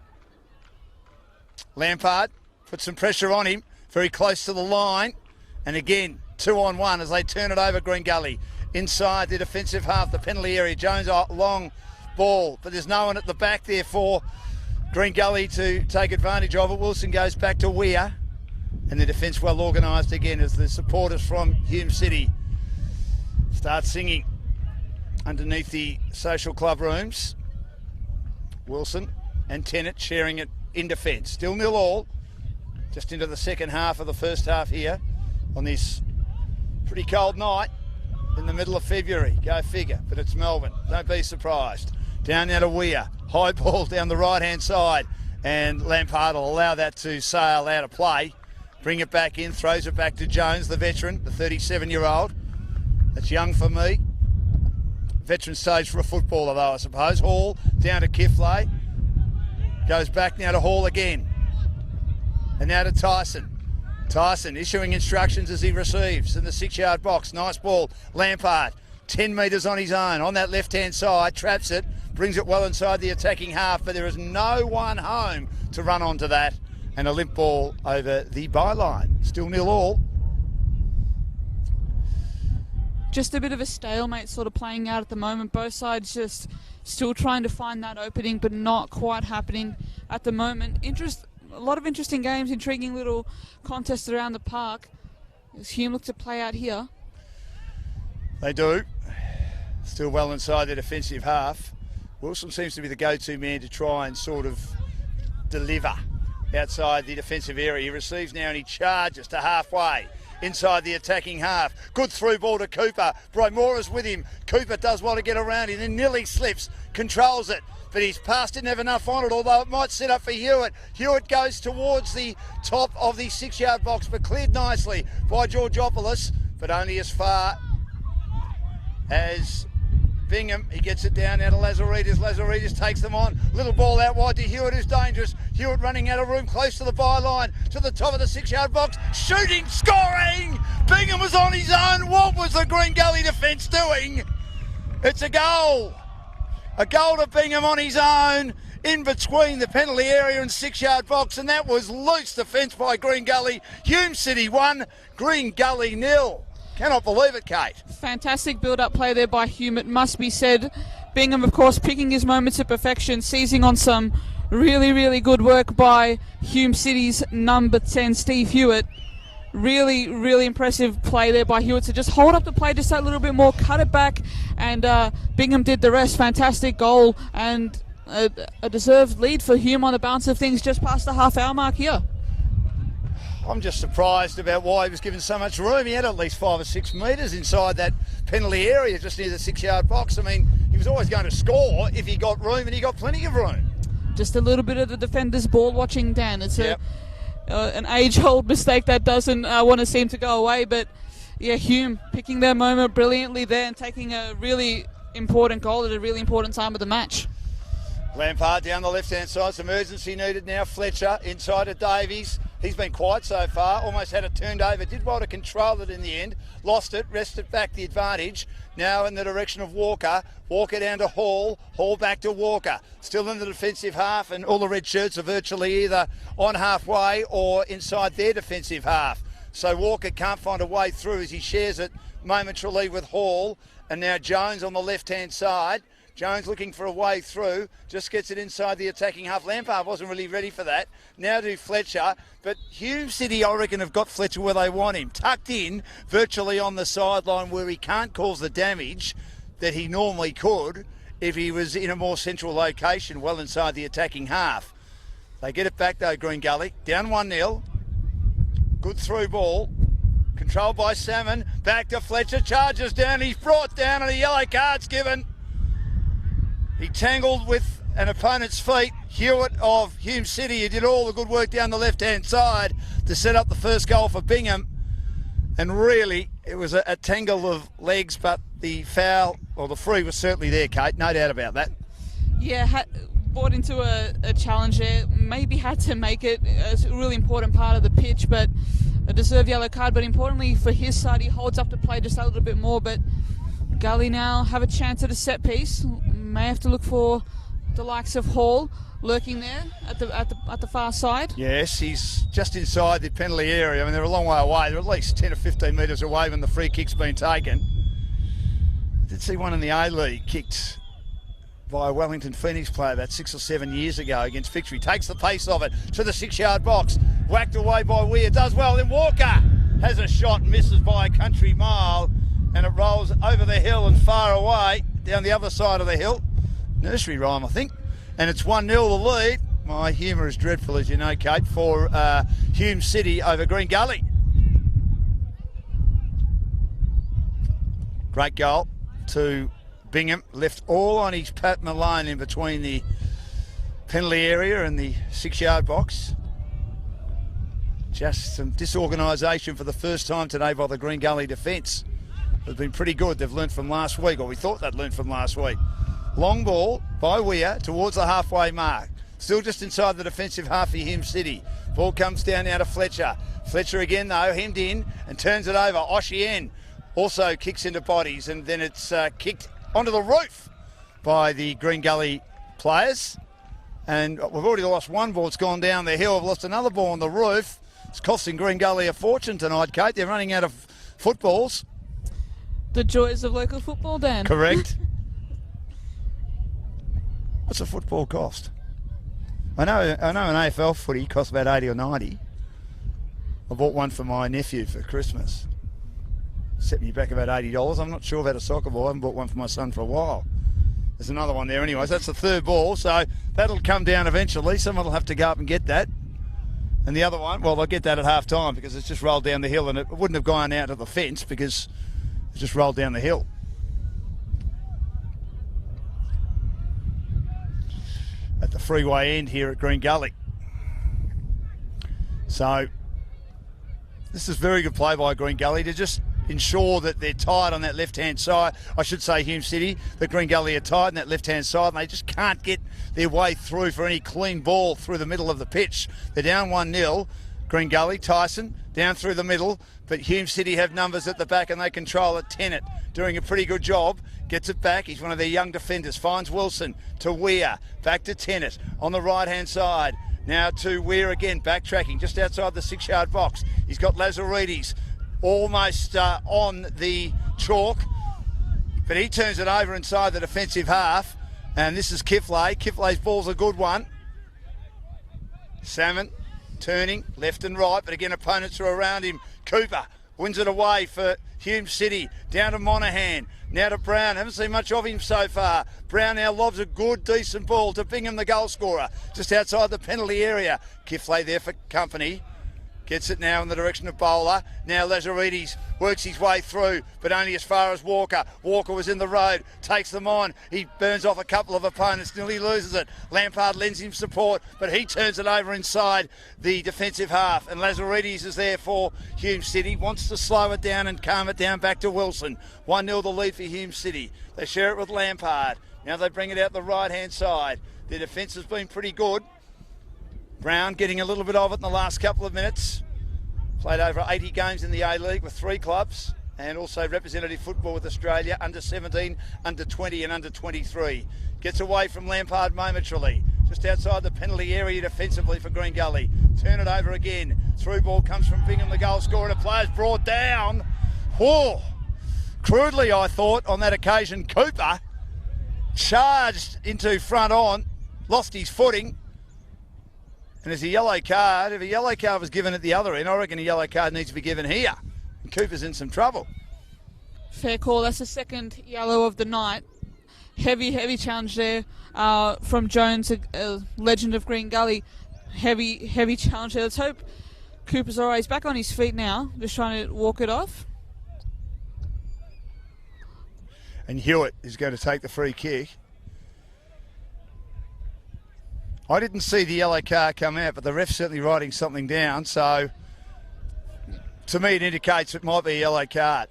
Lampard puts some pressure on him. Very close to the line. And again, 2-on-1 as they turn it over Green Gully. Inside the defensive half, the penalty area. Jones, long ball. But there's no one at the back there for Green Gully to take advantage of it. Wilson goes back to Weir. And the defence well organised again as the supporters from Hume City start singing underneath the social club rooms. Wilson and Tennant sharing it in defence. Still 0-0. Just into the second half of the first half here on this pretty cold night in the middle of February. Go figure, but it's Melbourne. Don't be surprised. Down now to Weir. High ball down the right-hand side. And Lampard will allow that to sail out of play. Bring it back in, throws it back to Jones, the veteran, the 37-year-old. That's young for me. Veteran stage for a footballer, though, I suppose. Hall down to Kiflay. Goes back now to Hall again. And now to Tyson. Tyson issuing instructions as he receives in the 6-yard box. Nice ball. Lampard, 10 metres on his own. On that left-hand side, traps it, brings it well inside the attacking half, but there is no one home to run onto that. And a limp ball over the byline. Still 0-0. Just a bit of a stalemate sort of playing out at the moment. Both sides just still trying to find that opening, but not quite happening at the moment. A lot of interesting games, intriguing little contests around the park. As Hume look to play out here. They do. Still well inside their defensive half. Wilson seems to be the go-to man to try and sort of deliver outside the defensive area. He receives now and he charges to halfway inside the attacking half. Good through ball to Cooper. Brymora's with him. Cooper does well to get around him, then nearly slips, controls it. But his pass didn't have enough on it, although it might set up for Hewitt. Hewitt goes towards the top of the 6-yard box, but cleared nicely by Georgopoulos, but only as far as Bingham. He gets it down now to Lazaridis. Lazaridis takes them on. Little ball out wide to Hewitt, who's dangerous. Hewitt running out of room, close to the byline, to the top of the 6-yard box. Shooting, scoring! Bingham was on his own. What was the Green Gully defence doing? It's a goal. A goal to Bingham on his own in between the penalty area and 6-yard box, and that was loose defence by Green Gully. Hume City 1, Green Gully 0. Cannot believe it, Kate. Fantastic build-up play there by Hume, it must be said. Bingham, of course, picking his moments of perfection, seizing on some really, really good work by Hume City's number 10, Steve Hewitt. Really, really impressive play there by Hewitt to just hold up the play just that little bit more, cut it back, and Bingham did the rest. Fantastic goal and a deserved lead for Hume on the balance of things just past the half-hour mark here. I'm just surprised about why he was given so much room. He had at least 5 or 6 metres inside that penalty area just near the 6-yard box. I mean, he was always going to score if he got room, and he got plenty of room. Just a little bit of the defender's ball watching, Dan. It's an age-old mistake that doesn't want to seem to go away, but yeah, Hume picking their moment brilliantly there and taking a really important goal at a really important time of the match. Lampard down the left-hand side, some urgency needed now. Fletcher inside to Davies. He's been quiet so far, almost had it turned over, did well to control it in the end, lost it, wrested back the advantage. Now in the direction of Walker, Walker down to Hall, Hall back to Walker. Still in the defensive half, and all the red shirts are virtually either on halfway or inside their defensive half. So Walker can't find a way through as he shares it momentarily with Hall. And now Jones on the left-hand side. Jones looking for a way through, just gets it inside the attacking half. Lampard wasn't really ready for that. Now to Fletcher, but Hume City, I reckon, have got Fletcher where they want him. Tucked in, virtually on the sideline where he can't cause the damage that he normally could if he was in a more central location, well inside the attacking half. They get it back though, Green Gully. Down 1-0. Good through ball. Controlled by Salmon. Back to Fletcher. Charges down. He's brought down and a yellow card's given. He tangled with an opponent's feet. Hewitt of Hume City, who did all the good work down the left-hand side to set up the first goal for Bingham. And really, it was a tangle of legs, but the foul, or the free was certainly there, Kate, no doubt about that. Yeah, bought into a challenge there. Maybe had to make it a really important part of the pitch, but a deserved yellow card. But importantly for his side, he holds up to play just a little bit more. But Gully now have a chance at a set piece. May have to look for the likes of Hall lurking there at the far side. Yes, he's just inside the penalty area. I mean, they're a long way away. They're at least 10 or 15 metres away when the free kick's been taken. I did see one in the A-League kicked by a Wellington Phoenix player about 6 or 7 years ago against Victory. Takes the pace of it to the 6-yard box. Whacked away by Weir. Does well. Then Walker has a shot, misses by a country mile, and it rolls over the hill and far away down the other side of the hill. Nursery rhyme, I think. And it's 1-0 the lead. My humour is dreadful, as you know, Kate, for Hume City over Green Gully. Great goal to Bingham. Left all on his Pat Malone in between the penalty area and the 6-yard box. Just some disorganisation for the first time today by the Green Gully defence. They've been pretty good. They've learnt from last week, or we thought they'd learnt from last week. Long ball by Weir towards the halfway mark. Still just inside the defensive half of Hume City. Ball comes down now to Fletcher. Fletcher again though, hemmed in and turns it over. Oshien also kicks into bodies, and then it's kicked onto the roof by the Green Gully players. And we've already lost one ball. It's gone down the hill. We've lost another ball on the roof. It's costing Green Gully a fortune tonight, Kate. They're running out of footballs. The joys of local football, Dan. Correct. What's a football cost? I know an AFL footy costs about 80 or 90. I bought one for my nephew for Christmas. Set me back about $80. I'm not sure about a soccer ball. I haven't bought one for my son for a while. There's another one there anyways. That's the third ball, so that'll come down eventually. Someone will have to go up and get that. And the other one, well, they'll get that at half time because it's just rolled down the hill, and it wouldn't have gone out of the fence because it just rolled down the hill. At the freeway end here at Green Gully. So this is very good play by Green Gully to just ensure that they're tight on that left-hand side. I should say Hume City, the Green Gully are tight on that left-hand side, and they just can't get their way through for any clean ball through the middle of the pitch. They're down 1-0. Green Gully, Tyson, down through the middle, but Hume City have numbers at the back and they control it. Tennant doing a pretty good job, gets it back. He's one of their young defenders, finds Wilson to Weir, back to Tennant on the right-hand side. Now to Weir again, backtracking just outside the 6-yard box. He's got Lazaridis almost on the chalk, but he turns it over inside the defensive half, and this is Kiflay. Kiflay's ball's a good one. Salmon turning left and right, but again opponents are around him. Cooper wins it away for Hume City, down to Monaghan, now to Brown. Haven't seen much of him so far. Brown now lobs a good decent ball to Bingham, the goal scorer, just outside the penalty area. Kiflay there for company. Gets it now in the direction of Bowler. Now Lazaridis works his way through, but only as far as Walker. Walker was in the road, takes them on. He burns off a couple of opponents, nearly loses it. Lampard lends him support, but he turns it over inside the defensive half. And Lazaridis is there for Hume City. Wants to slow it down and calm it down back to Wilson. 1-0 the lead for Hume City. They share it with Lampard. Now they bring it out the right-hand side. Their defence has been pretty good. Brown getting a little bit of it in the last couple of minutes. Played over 80 games in the A-League with 3 clubs, and also representative football with Australia, under 17, under 20 and under 23. Gets away from Lampard momentarily, just outside the penalty area defensively for Green Gully. Turn it over again. Through ball comes from Bingham, the goal scorer, and a player's brought down. Whoa! Crudely, I thought, on that occasion. Cooper charged into front on, lost his footing. And there's a yellow card. If a yellow card was given at the other end, I reckon a yellow card needs to be given here. And Cooper's in some trouble. Fair call. That's the second yellow of the night. Heavy challenge there from Jones, a legend of Green Gully. Heavy challenge there. Let's hope Cooper's all right. He's back on his feet now, just trying to walk it off. And Hewitt is going to take the free kick. I didn't see the yellow card come out, but the ref's certainly writing something down, so To me, it indicates it might be a yellow card.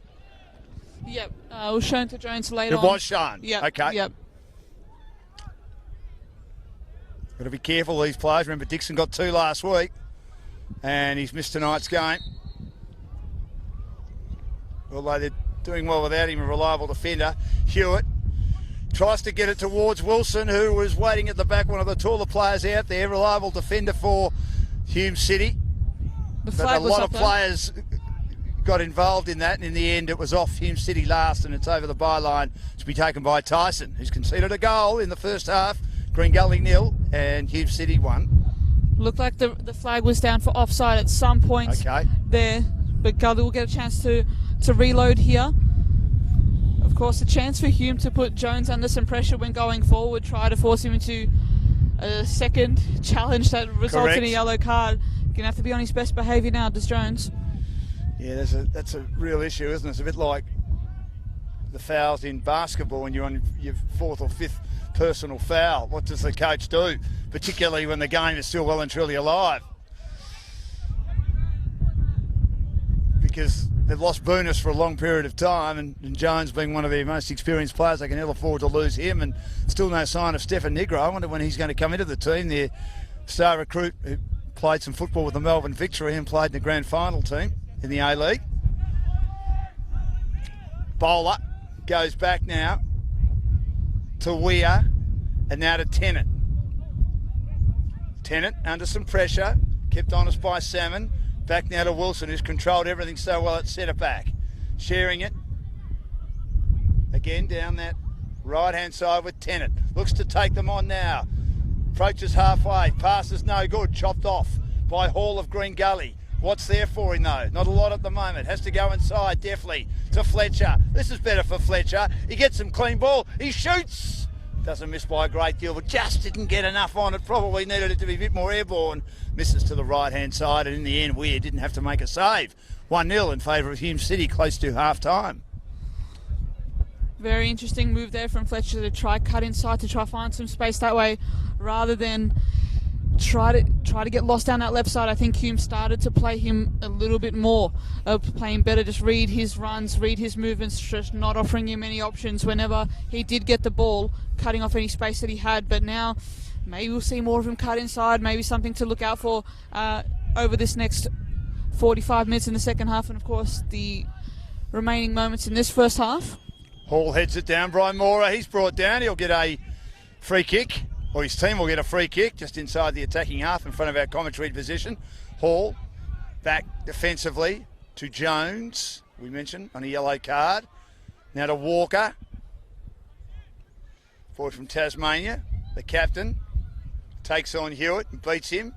Yep. It was shown to Jones later It on. was shown. Yep. Okay. Yep. Got to be careful, these players. Remember, Dixon got 2 last week, and he's missed tonight's game. Although they're doing well without him, a reliable defender. Hewitt tries to get it towards Wilson, who was waiting at the back, one of the taller players out there. Reliable defender for Hume City. The But flag a was lot up of though. players got involved in that, and in the end it was off Hume City last, and it's over the byline to be taken by Tyson, who's conceded a goal in the first half. Green Gully 0 and Hume City 1. Looked like the flag was down for offside at some point there, but Gully will get a chance to reload here. Of course, a chance for Hume to put Jones under some pressure when going forward, try to force him into a second challenge that results in a yellow card. Going to have to be on his best behaviour now, does Jones. Yeah, that's a real issue, isn't it? It's a bit like the fouls in basketball when you're on your 4th or 5th personal foul. What does the coach do, particularly when the game is still well and truly alive? Because they've lost Boonis for a long period of time, and Jones being one of their most experienced players, they can ill afford to lose him, and still no sign of Stefan Negro. I wonder when he's going to come into the team. Their star recruit who played some football with the Melbourne Victory and played in the grand final team in the A-League. Bowler goes back now to Weir and now to Tennant. Tennant under some pressure, kept honest by Salmon. Back now to Wilson, who's controlled everything so well at centre back. Sharing it again down that right hand side with Tennant. Looks to take them on now. Approaches halfway, passes no good, chopped off by Hall of Green Gully. What's there for him though? Not a lot at the moment. Has to go inside definitely to Fletcher. This is better for Fletcher. He gets some clean ball. He shoots. Doesn't miss by a great deal, but just didn't get enough on it. Probably needed it to be a bit more airborne. Misses to the right-hand side, and in the end, Weir didn't have to make a save. 1-0 in favour of Hume City, close to half-time. Very interesting move there from Fletcher to try cut inside to try find some space that way, rather than try to get lost down that left side. I think Hume started to play him a little bit more, playing better, just read his runs, read his movements, just not offering him any options whenever he did get the ball, cutting off any space that he had. But now maybe we'll see more of him cut inside, maybe something to look out for over this next 45 minutes in the second half, and of course the remaining moments in this first half. Hall heads it down. Brian Mora, he's brought down. He'll get a free kick, or his team will get a free kick just inside the attacking half in front of our commentary position. Hall back defensively to Jones, we mentioned, on a yellow card. Now to Walker. Forward from Tasmania. The captain takes on Hewitt and beats him.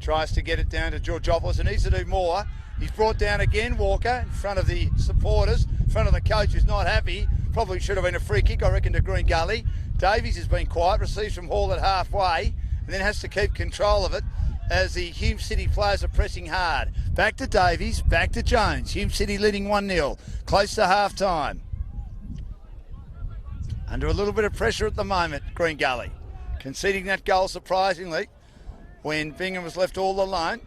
Tries to get it down to Georgopoulos and needs to do more. He's brought down again, Walker, in front of the supporters, in front of the coach who's not happy. Probably should have been a free kick, I reckon, to Green Gully. Davies has been quiet, receives from Hall at halfway, and then has to keep control of it as the Hume City players are pressing hard. Back to Davies, back to Jones. Hume City leading 1-0, close to half-time. Under a little bit of pressure at the moment, Green Gully. Conceding that goal, surprisingly, when Bingham was left all alone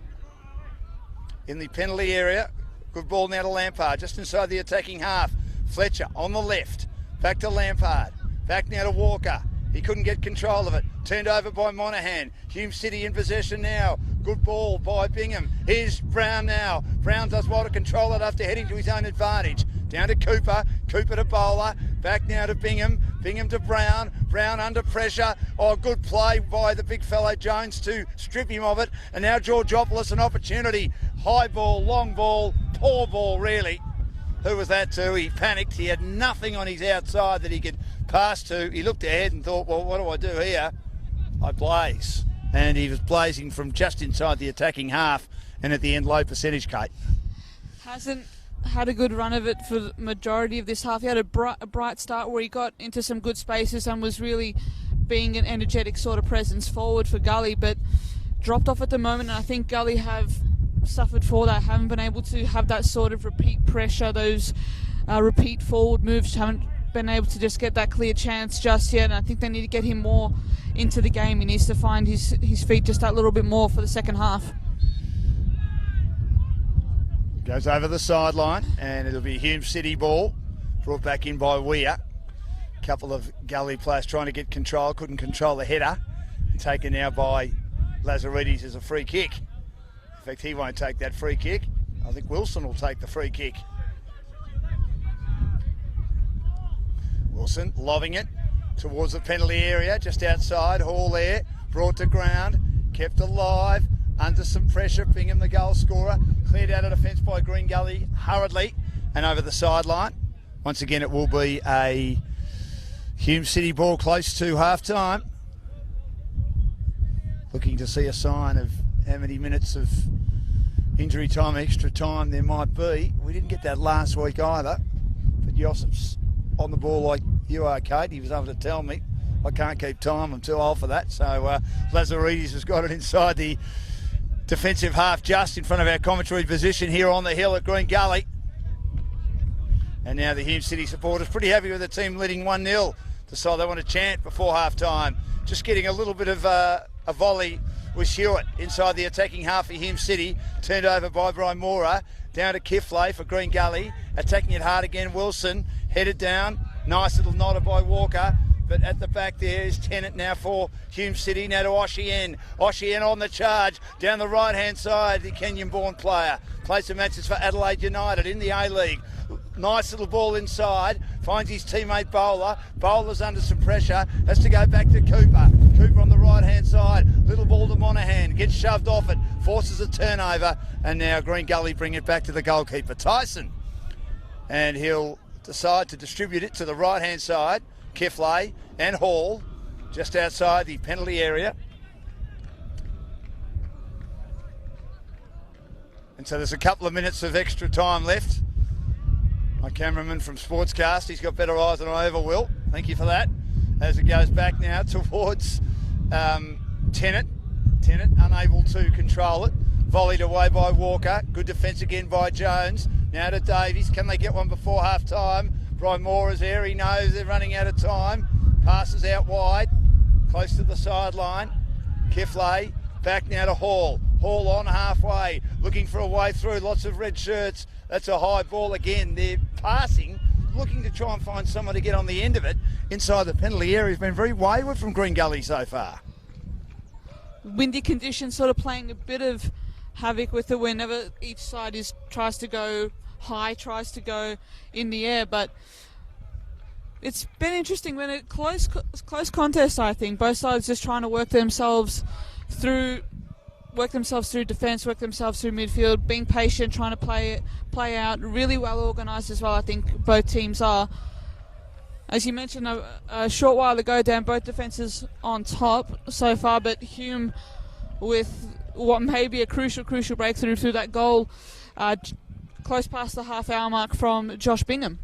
in the penalty area. Good ball now to Lampard, just inside the attacking half. Fletcher on the left, back to Lampard, back now to Walker. He couldn't get control of it. Turned over by Monaghan. Hume City in possession now. Good ball by Bingham. Here's Brown now. Brown does well to control it after heading to his own advantage. Down to Cooper. Cooper to Bowler. Back now to Bingham. Bingham to Brown. Brown under pressure. Oh, good play by the big fellow Jones to strip him of it. And now Georgopoulos, an opportunity. High ball, long ball, poor ball really. Who was that to? He panicked. He had nothing on his outside that he could pass to. He looked ahead and thought, well, what do I do here? I blaze. And he was blazing from just inside the attacking half, and at the end, low percentage, Kate. Hasn't had a good run of it for the majority of this half. He had a bright start where he got into some good spaces and was really being an energetic sort of presence forward for Gully, but dropped off at the moment, and I think Gully have suffered for that, haven't been able to have that sort of repeat pressure, those repeat forward moves, haven't been able to just get that clear chance just yet, and I think they need to get him more into the game. He needs to find his feet just that little bit more for the second half. Goes over the sideline, and it'll be Hume City ball, brought back in by Weir. Couple of Gully players trying to get control, couldn't control the header. Taken now by Lazaridis as a free kick. In fact, he won't take that free kick. I think Wilson will take the free kick. Wilson lobbing it towards the penalty area, just outside. Hall there, brought to ground, kept alive, under some pressure. Bingham, the goal scorer, cleared out of defence by Green Gully hurriedly and over the sideline. Once again, it will be a Hume City ball close to half-time. Looking to see a sign of how many minutes of injury time, extra time there might be. We didn't get that last week either, but Josip's on the ball like you are, Kate. He was able to tell me. I can't keep time, I'm too old for that. So Lazaridis has got it inside the defensive half, just in front of our commentary position here on the hill at Green Gully. And now the Hume City supporters pretty happy with the team leading 1-0. Decide they want to chant before half-time. Just getting a little bit of a volley was Hewitt inside the attacking half of Hume City. Turned over by Brian Mora. Down to Kiflay for Green Gully. Attacking it hard again, Wilson. Headed down. Nice little nodder by Walker. But at the back there is Tennant now for Hume City. Now to Oshien. Oshien on the charge. Down the right-hand side, the Kenyan-born player. Plays some matches for Adelaide United in the A-League. Nice little ball inside. Finds his teammate Bowler. Bowler's under some pressure. Has to go back to Cooper. Cooper on the right-hand side. Little ball to Monaghan. Gets shoved off it. Forces a turnover. And now Green Gully bring it back to the goalkeeper, Tyson. And he'll decide to distribute it to the right-hand side. Kiflay and Hall just outside the penalty area. And so there's a couple of minutes of extra time left. My cameraman from Sportscast, he's got better eyes than I ever will. Thank you for that. As it goes back now towards Tennant. Tennant unable to control it. Volleyed away by Walker. Good defence again by Jones. Now to Davies. Can they get one before half time? Brian Moore is there. He knows they're running out of time. Passes out wide. Close to the sideline. Kiflay. Back now to Hall. Hall on halfway. Looking for a way through. Lots of red shirts. That's a high ball again. They're passing. Looking to try and find someone to get on the end of it. Inside the penalty area has been very wayward from Green Gully so far. Windy conditions sort of playing a bit of havoc with it whenever each side tries to go high, tries to go in the air, but it's been interesting when it close contest. I think both sides just trying to work themselves through defence, work themselves through midfield, being patient, trying to play out, really well organised as well. I think both teams are. As you mentioned a short while ago, Dan, both defences on top so far, but Hume with what may be a crucial breakthrough through that goal close past the half-hour mark from Josh Bingham.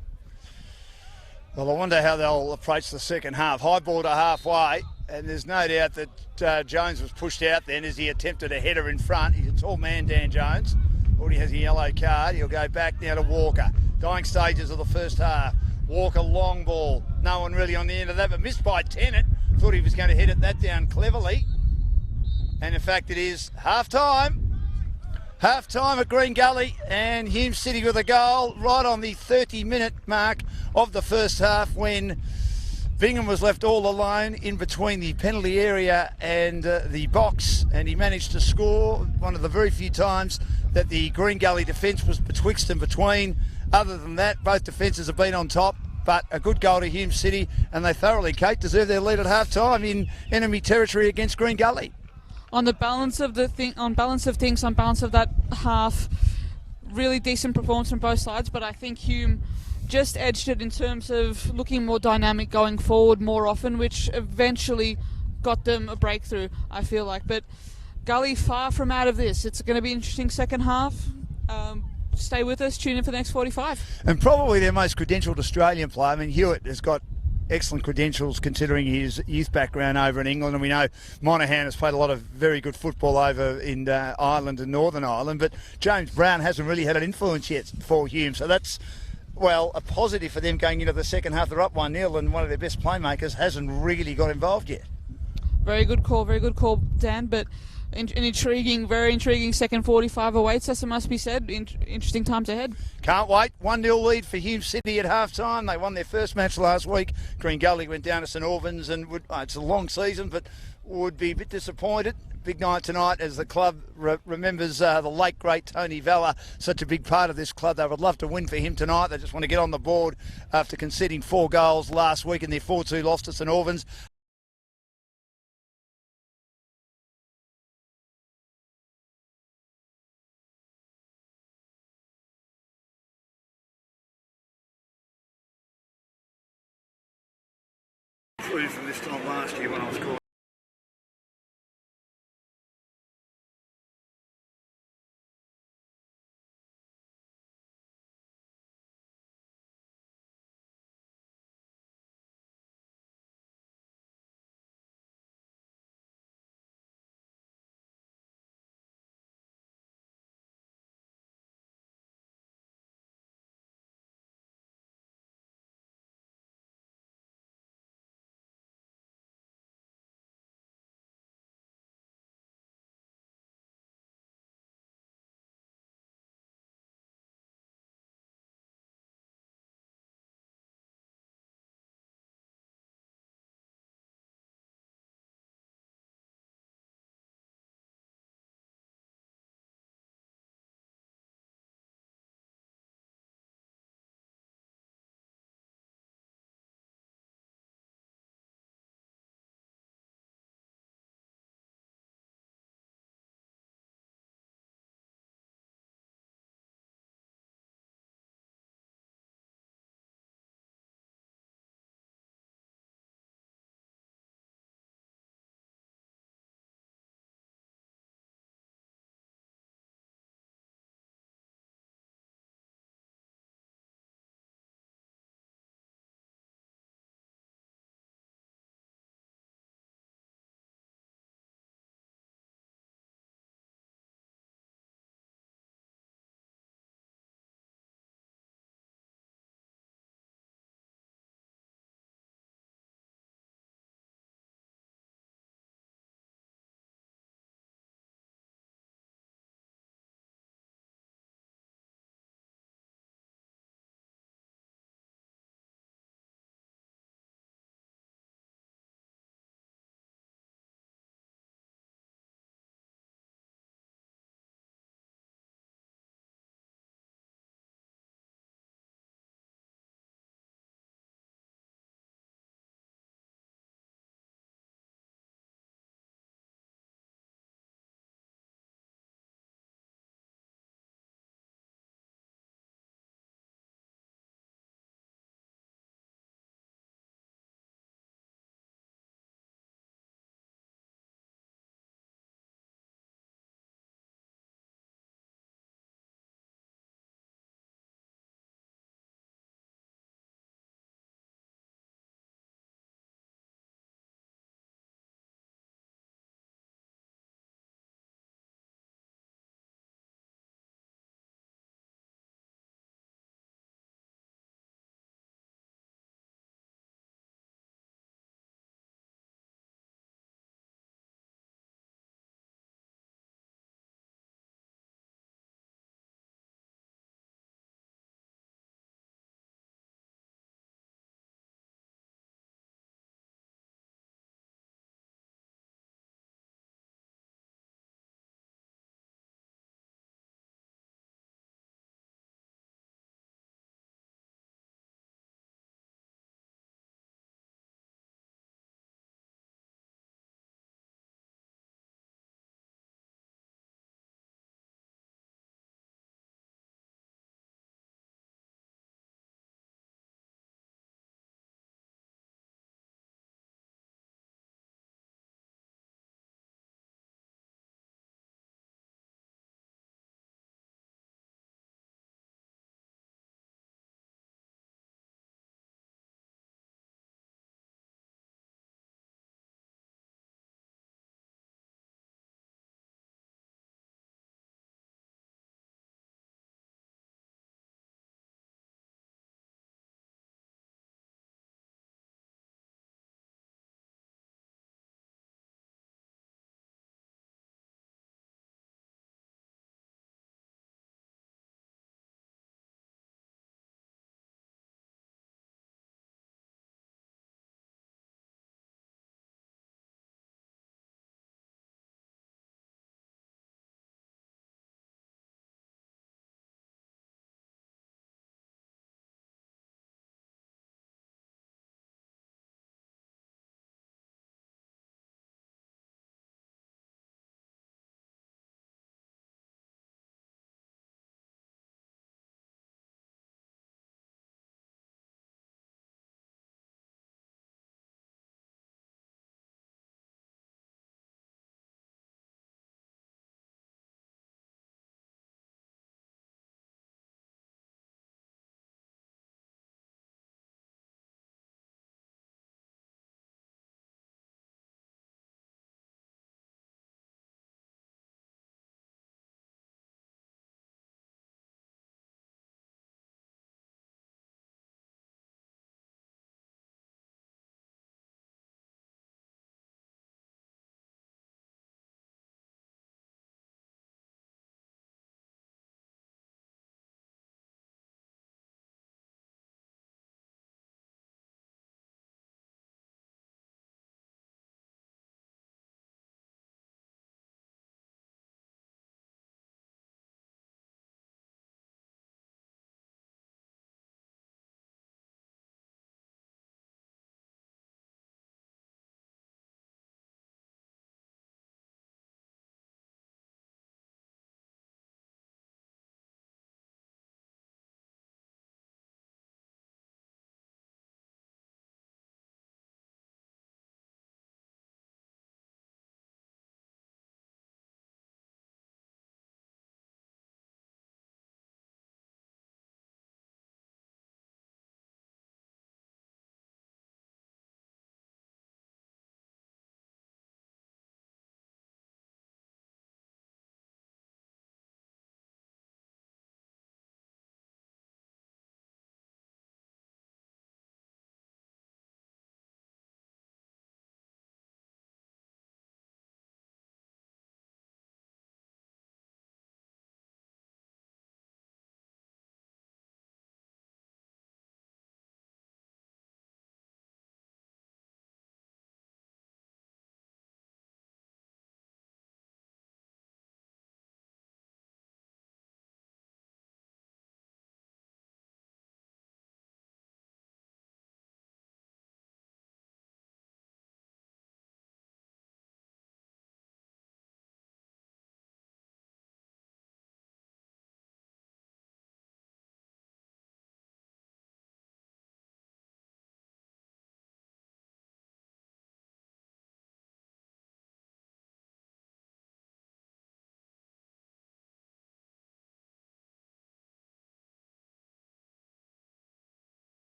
Well, I wonder how they'll approach the second half. High ball to halfway, and there's no doubt that Jones was pushed out then as he attempted a header in front. He's a tall man, Dan Jones. Already has a yellow card. He'll go back now to Walker. Dying stages of the first half. Walker, long ball. No one really on the end of that, but missed by Tennant. Thought he was going to hit that down cleverly. And in fact, it is half-time. Half-time at Green Gully, and Hume City with a goal right on the 30-minute mark of the first half when Bingham was left all alone in between the penalty area and the box, and he managed to score one of the very few times that the Green Gully defence was betwixt and between. Other than that, both defences have been on top, but a good goal to Hume City, and they thoroughly, Kate, deserve their lead at half-time in enemy territory against Green Gully. On balance of that half, really decent performance from both sides, but I think Hume just edged it in terms of looking more dynamic going forward more often, which eventually got them a breakthrough, I feel like. But Gully far from out of this. It's going to be an interesting second half. Stay with us, tune in for the next 45. And probably their most credentialed Australian player. I mean, Hewitt has got excellent credentials considering his youth background over in England, and we know Monaghan has played a lot of very good football over in Ireland and Northern Ireland, but James Brown hasn't really had an influence yet for Hume, so that's, well, a positive for them going into the second half. They're up 1-0 and one of their best playmakers hasn't really got involved yet. Very good call, Dan, but an intriguing, very intriguing second 45 awaits us, it must be said. Interesting times ahead. Can't wait. 1-0 lead for Hume City at half-time. They won their first match last week. Green Gully went down to St Albans, and it's a long season, but would be a bit disappointed. Big night tonight as the club remembers the late, great Tony Vella, such a big part of this club. They would love to win for him tonight. They just want to get on the board after conceding 4 goals last week in their 4-2 loss to St Albans. From this time last year when I was called.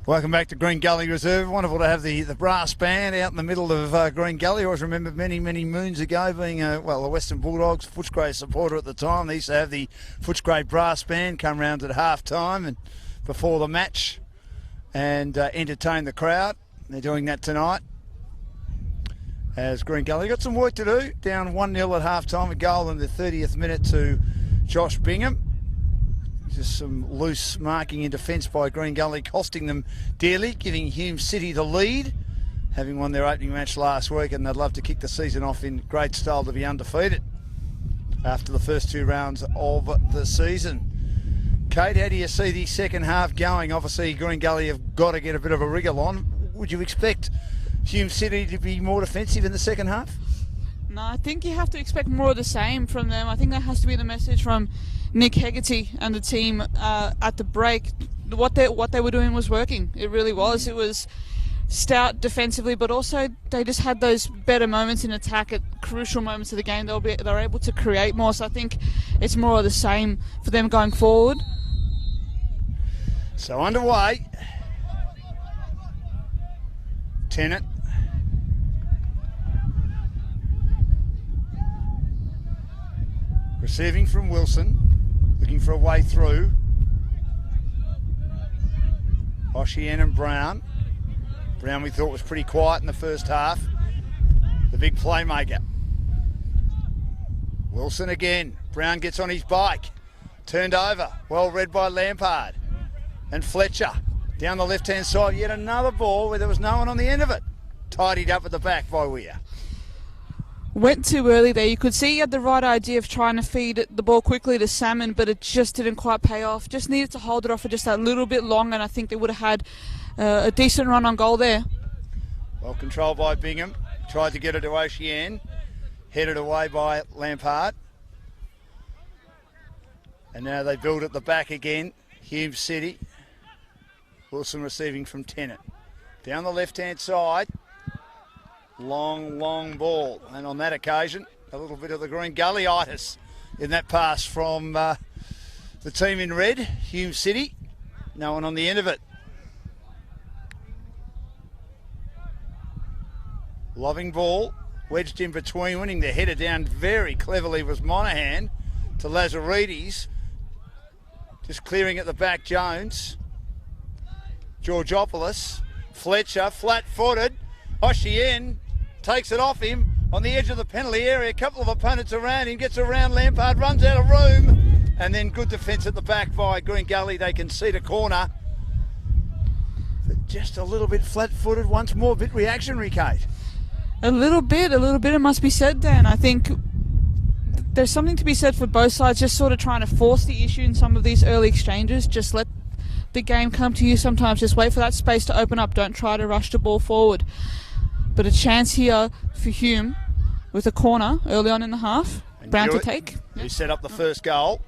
Welcome back to Green Gully Reserve. Wonderful to have the brass band out in the middle of Green Gully. I always remember many moons ago being a Western Bulldogs Footscray supporter at the time. They used to have the Footscray brass band come round at half time and before the match and entertain the crowd. They're doing that tonight as Green Gully got some work to do. Down 1-0 at half time, a goal in the 30th minute to Josh Bingham. Just some loose marking in defence by Green Gully, costing them dearly, giving Hume City the lead, having won their opening match last week, and they'd love to kick the season off in great style to be undefeated after the first two rounds of the season. Kate, how do you see the second half going? Obviously, Green Gully have got to get a bit of a wriggle on. Would you expect Hume City to be more defensive in the second half? No, I think you have to expect more of the same from them. I think that has to be the message from Nick Hegarty and the team at the break. What they were doing was working. It really was. It was stout defensively, but also they just had those better moments in attack at crucial moments of the game. They're able to create more. So I think it's more of the same for them going forward. So underway. Tennant. Receiving from Wilson, looking for a way through. Oshien and Brown. Brown we thought was pretty quiet in the first half. The big playmaker. Wilson again. Brown gets on his bike. Turned over. Well read by Lampard. And Fletcher. Down the left-hand side, yet another ball where there was no one on the end of it. Tidied up at the back by Weir. Went too early there. You could see he had the right idea of trying to feed the ball quickly to Salmon, but it just didn't quite pay off. Just needed to hold it off for just a little bit longer, and I think they would have had a decent run on goal there. Well controlled by Bingham. Tried to get it to Ocean. Headed away by Lampard. And now they build at the back again. Hume City. Wilson receiving from Tennant. Down the left-hand side. Long ball. And on that occasion, a little bit of the Green Gully-itis in that pass from the team in red, Hume City. No one on the end of it. Loving ball. Wedged in between, winning the header down very cleverly was Monaghan to Lazaridis. Just clearing at the back, Jones. Georgopoulos. Fletcher, flat-footed. Oshien takes it off him on the edge of the penalty area. A couple of opponents around him, gets around Lampard, runs out of room, and then good defence at the back by Green Gully. They concede a corner. But just a little bit flat-footed once more, a bit reactionary, Kate. A little bit it must be said, Dan. I think there's something to be said for both sides, just sort of trying to force the issue in some of these early exchanges. Just let the game come to you sometimes. Just wait for that space to open up. Don't try to rush the ball forward. But a chance here for Hume with a corner early on in the half. And Brown to take. He set up the first goal.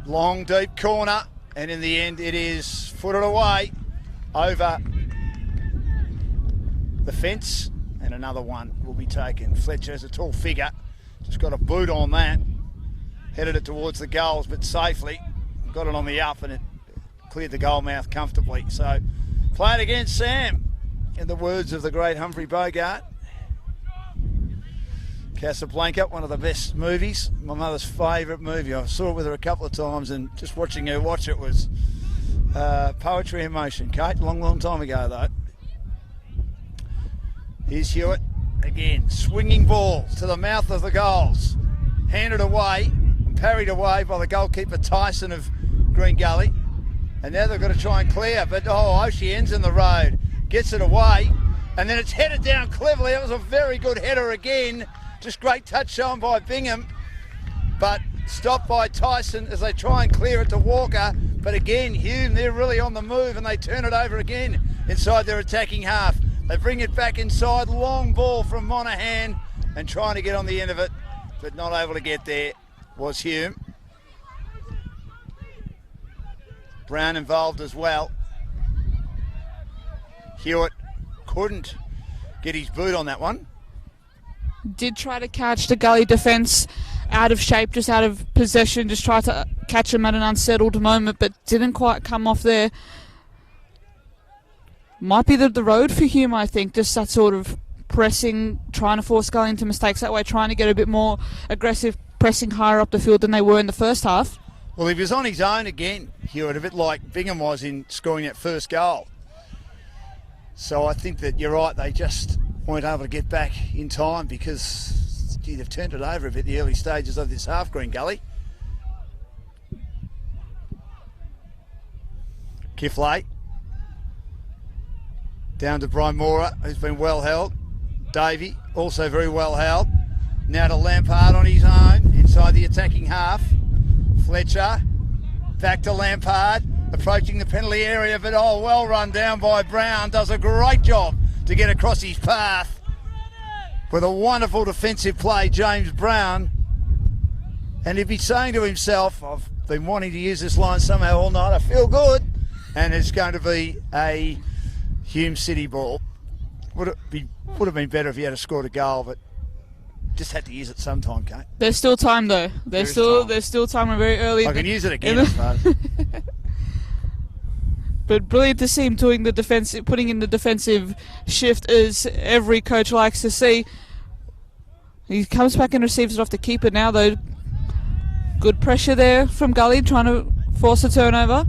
Long, deep corner. And in the end, it is footed away over the fence. And another one will be taken. Fletcher's a tall figure. Just got a boot on that. Headed it towards the goals, but safely. Got it on the up and it cleared the goal mouth comfortably. So, play it against Sam, in the words of the great Humphrey Bogart. Casablanca, one of the best movies, my mother's favourite movie. I saw it with her a couple of times, and just watching her watch it was poetry in motion. Kate, long time ago though. Here's Hewitt again, swinging ball to the mouth of the goals. Handed away, parried away by the goalkeeper Tyson of Green Gully. And now they've got to try and clear, but Ocean's in the road. Gets it away, and then it's headed down cleverly. That was a very good header again. Just great touch shown by Bingham, but stopped by Tyson as they try and clear it to Walker. But again, Hume, they're really on the move, and they turn it over again inside their attacking half. They bring it back inside, long ball from Monaghan, and trying to get on the end of it, but not able to get there was Hume. Brown involved as well. Hewitt couldn't get his boot on that one. Did try to catch the Gully defence out of shape, just out of possession, just tried to catch him at an unsettled moment, but didn't quite come off there. Might be the road for Hume, I think, just that sort of pressing, trying to force Gully into mistakes that way, trying to get a bit more aggressive, pressing higher up the field than they were in the first half. Well, he was on his own again, Hewitt, a bit like Bingham was in scoring that first goal. So I think that you're right, they just weren't able to get back in time because, gee, they've turned it over a bit the early stages of this half, Green Gully. Kiflay. Down to Brian Mora, who's been well held. Davey, also very well held. Now to Lampard on his own, inside the attacking half. Fletcher, back to Lampard, approaching the penalty area, but well run down by Brown. Does a great job to get across his path. With a wonderful defensive play, James Brown. And he'd be saying to himself, I've been wanting to use this line somehow all night, I feel good. And it's going to be a Hume City ball. Would have been better if he had scored a goal, but just had to use it sometime, Kate. There's still time though. There's still time. We're very early. I can use it again, I suppose. But brilliant to see him doing the defensive, putting in the defensive shift, as every coach likes to see. He comes back and receives it off the keeper now, though. Good pressure there from Gully, trying to force a turnover.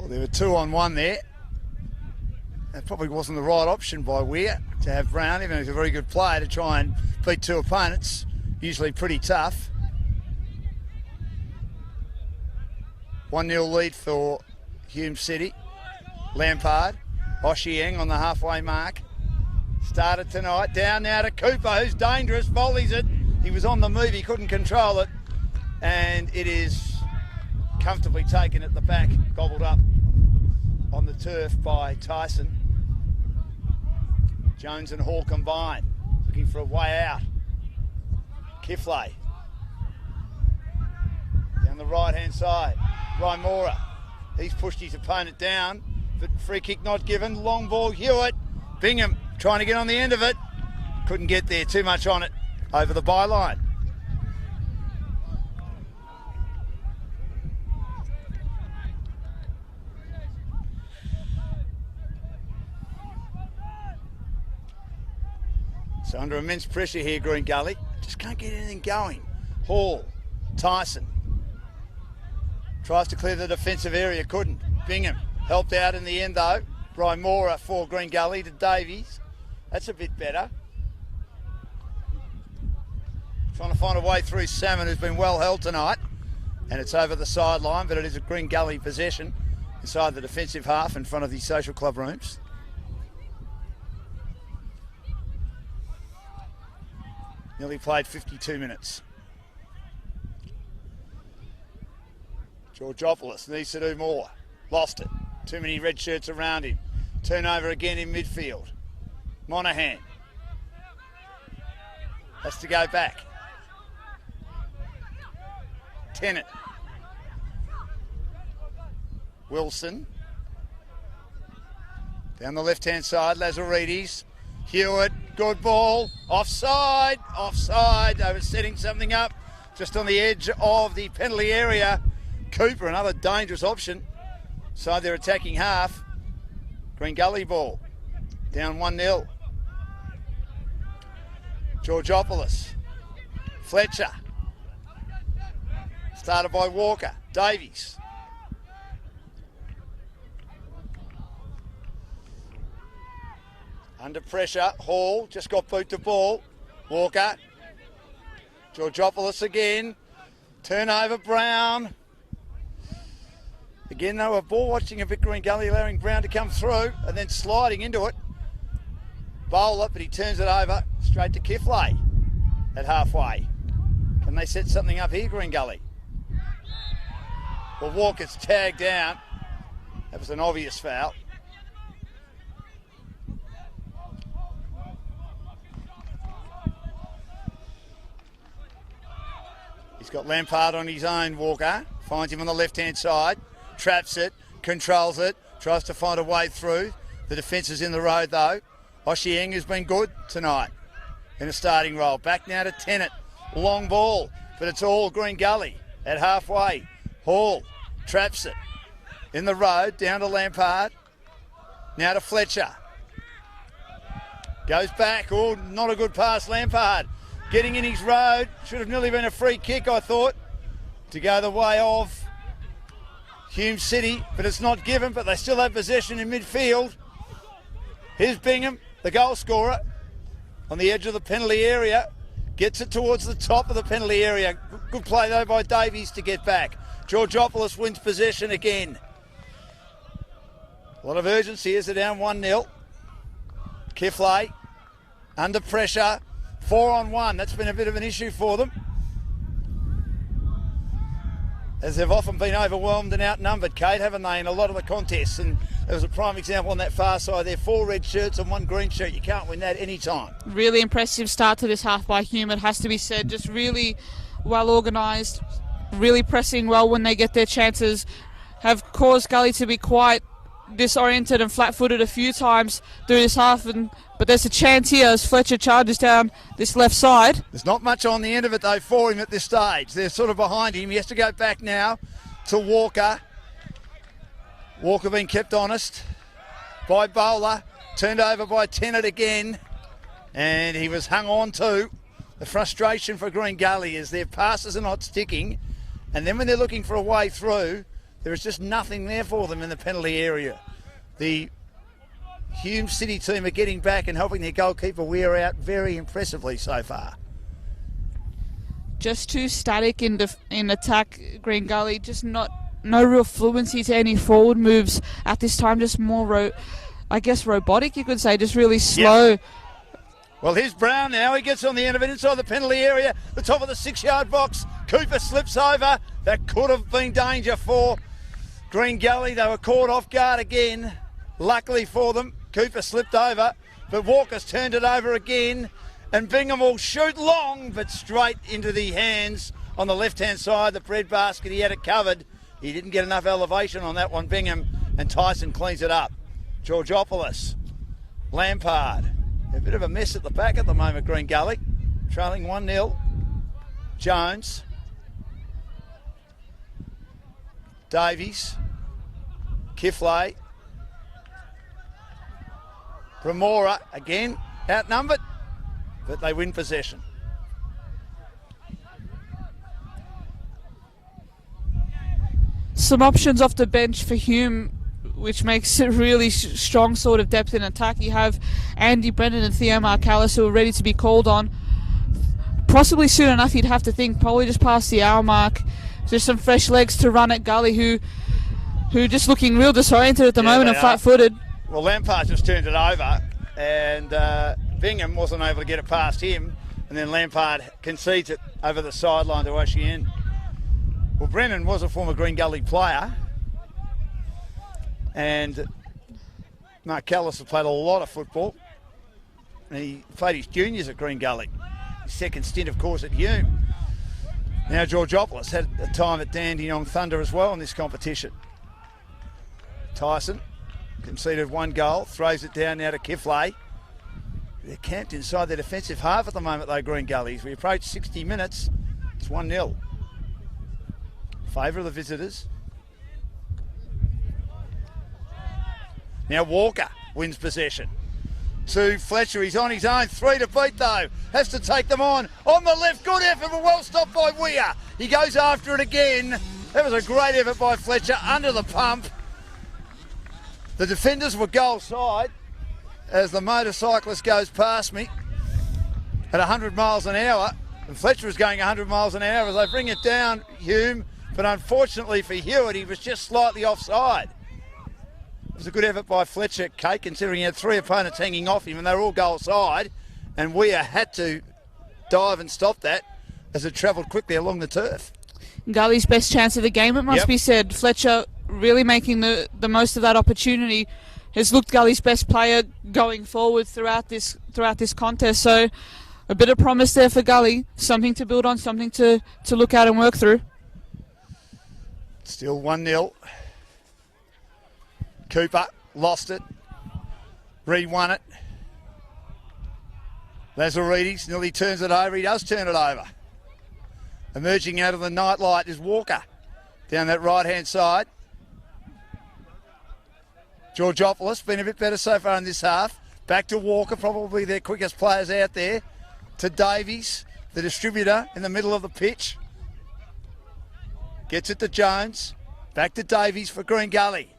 There were 2-on-1 there. That probably wasn't the right option by Weir to have Brown, even though he's a very good player, to try and beat two opponents. Usually pretty tough. 1-0 lead for Hume City. Lampard, Oshieng on the halfway mark. Started tonight, down now to Cooper, who's dangerous, volleys it. He was on the move, he couldn't control it. And it is comfortably taken at the back, gobbled up on the turf by Tyson. Jones and Hall combined, looking for a way out. Kiflay. Down the right-hand side, Ryan Mora. He's pushed his opponent down, but free kick not given. Long ball, Hewitt. Bingham trying to get on the end of it. Couldn't get there, too much on it. Over the byline. So under immense pressure here, Green Gully. Just can't get anything going. Hall, Tyson. Tries to clear the defensive area, couldn't. Bingham helped out in the end though. Brian Mora for Green Gully to Davies. That's a bit better. Trying to find a way through Salmon, who's been well held tonight. And it's over the sideline, but it is a Green Gully possession inside the defensive half in front of the social club rooms. Nearly played 52 minutes. Georgopoulos needs to do more. Lost it. Too many red shirts around him. Turnover again in midfield. Monaghan has to go back. Tennant. Wilson. Down the left-hand side, Lazaridis. Hewitt, good ball. Offside. Offside. They were setting something up just on the edge of the penalty area. Cooper, another dangerous option. Side their attacking half. Green Gully ball. Down 1-0. Georgopoulos. Fletcher. Started by Walker. Davies. Under pressure. Hall just got boot to ball. Walker. Georgopoulos again. Turnover, Brown. Again, they were ball watching a bit, Green Gully, allowing Brown to come through and then sliding into it. Bowl it, but he turns it over straight to Kiflay at halfway. Can they set something up here, Green Gully? Well, Walker's tagged down. That was an obvious foul. He's got Lampard on his own, Walker. Finds him on the left-hand side. Traps it, controls it, tries to find a way through. The defence is in the road though. Oshieng has been good tonight. in a starting role. Back now to Tennant. Long ball, but it's all Green Gully at halfway. Hall traps it in the road, down to Lampard. Now to Fletcher. Goes back. Oh, not a good pass, Lampard. Getting in his road. Should have nearly been a free kick, I thought, to go the way of Hume City, but it's not given, but they still have possession in midfield. Here's Bingham, the goal scorer, on the edge of the penalty area. Gets it towards the top of the penalty area. Good play, though, by Davies to get back. Georgopoulos wins possession again. A lot of urgency as they're down 1-0. Kiflay under pressure. 4-on-1. That's been a bit of an issue for them, as they've often been overwhelmed and outnumbered, Kate, haven't they, in a lot of the contests? And there was a prime example on that far side there. 4 red shirts and 1 green shirt. You can't win that any time. Really impressive start to this half by Hume, it has to be said. Just really well organised, really pressing well when they get their chances. Have caused Gully to be quite disoriented and flat-footed a few times through this half, but there's a chance here as Fletcher charges down this left side. There's not much on the end of it, though, for him at this stage. They're sort of behind him. He has to go back now to Walker. Walker being kept honest by Bowler. Turned over by Tennant again. And he was hung on to. The frustration for Green Gully is their passes are not sticking. And then when they're looking for a way through, there is just nothing there for them in the penalty area. The Hume City team are getting back and helping their goalkeeper wear out very impressively so far. Just too static in attack, Green Gully. Just no real fluency to any forward moves at this time. Just more, robotic, you could say. Just really slow. Yep. Well, here's Brown now. He gets on the end of it inside the penalty area, the top of the 6-yard box. Cooper slips over. That could have been danger for Green Gully. They were caught off guard again. Luckily for them, Cooper slipped over, but Walker's turned it over again, and Bingham will shoot long, but straight into the hands on the left-hand side, the bread basket. He had it covered. He didn't get enough elevation on that one, Bingham, and Tyson cleans it up. Georgopoulos, Lampard. A bit of a mess at the back at the moment, Green Gully. Trailing 1-0. Jones. Davies. Kiflay. Bramora, again, outnumbered, but they win possession. Some options off the bench for Hume, which makes it really strong sort of depth in attack. You have Andy Brennan and Theo Marcalis who are ready to be called on. Possibly soon enough, you'd have to think, probably just past the hour mark. There's some fresh legs to run at Gully who just looking real disoriented at the moment and flat-footed. Well, Lampard just turned it over, and Bingham wasn't able to get it past him, and then Lampard concedes it over the sideline to Ocean. Well, Brennan was a former Green Gully player, and Mark Callis has played a lot of football, and he played his juniors at Green Gully. His second stint, of course, at Hume. Now Georgopoulos had a time at Dandenong Thunder as well in this competition. Tyson conceded 1 goal, throws it down now to Kiflay. They're camped inside their defensive half at the moment, though, Green Gully. As we approach 60 minutes, it's 1-0. Favour of the visitors. Now Walker wins possession. To Fletcher, he's on his own. 3 to beat, though. Has to take them on the left. Good effort, but well stopped by Weir. He goes after it again. That was a great effort by Fletcher under the pump. The defenders were goal side as the motorcyclist goes past me at 100 miles an hour. And Fletcher is going 100 miles an hour as they bring it down, Hume. But unfortunately for Hewitt, he was just slightly offside. It was a good effort by Fletcher, Kate, considering he had 3 opponents hanging off him and they were all goal side. And Weir had to dive and stop that as it travelled quickly along the turf. Gully's best chance of the game, it must be said. Fletcher really making the most of that opportunity. Has looked Gully's best player going forward throughout this contest. So a bit of promise there for Gully. Something to build on, something to look at and work through. Still 1-0. Cooper lost it. Re-won it. Lazaridis nearly turns it over. He does turn it over. Emerging out of the nightlight is Walker down that right-hand side. Georgopoulos been a bit better so far in this half. Back to Walker, probably their quickest players out there. To Davies, the distributor in the middle of the pitch. Gets it to Jones. Back to Davies for Green Gully.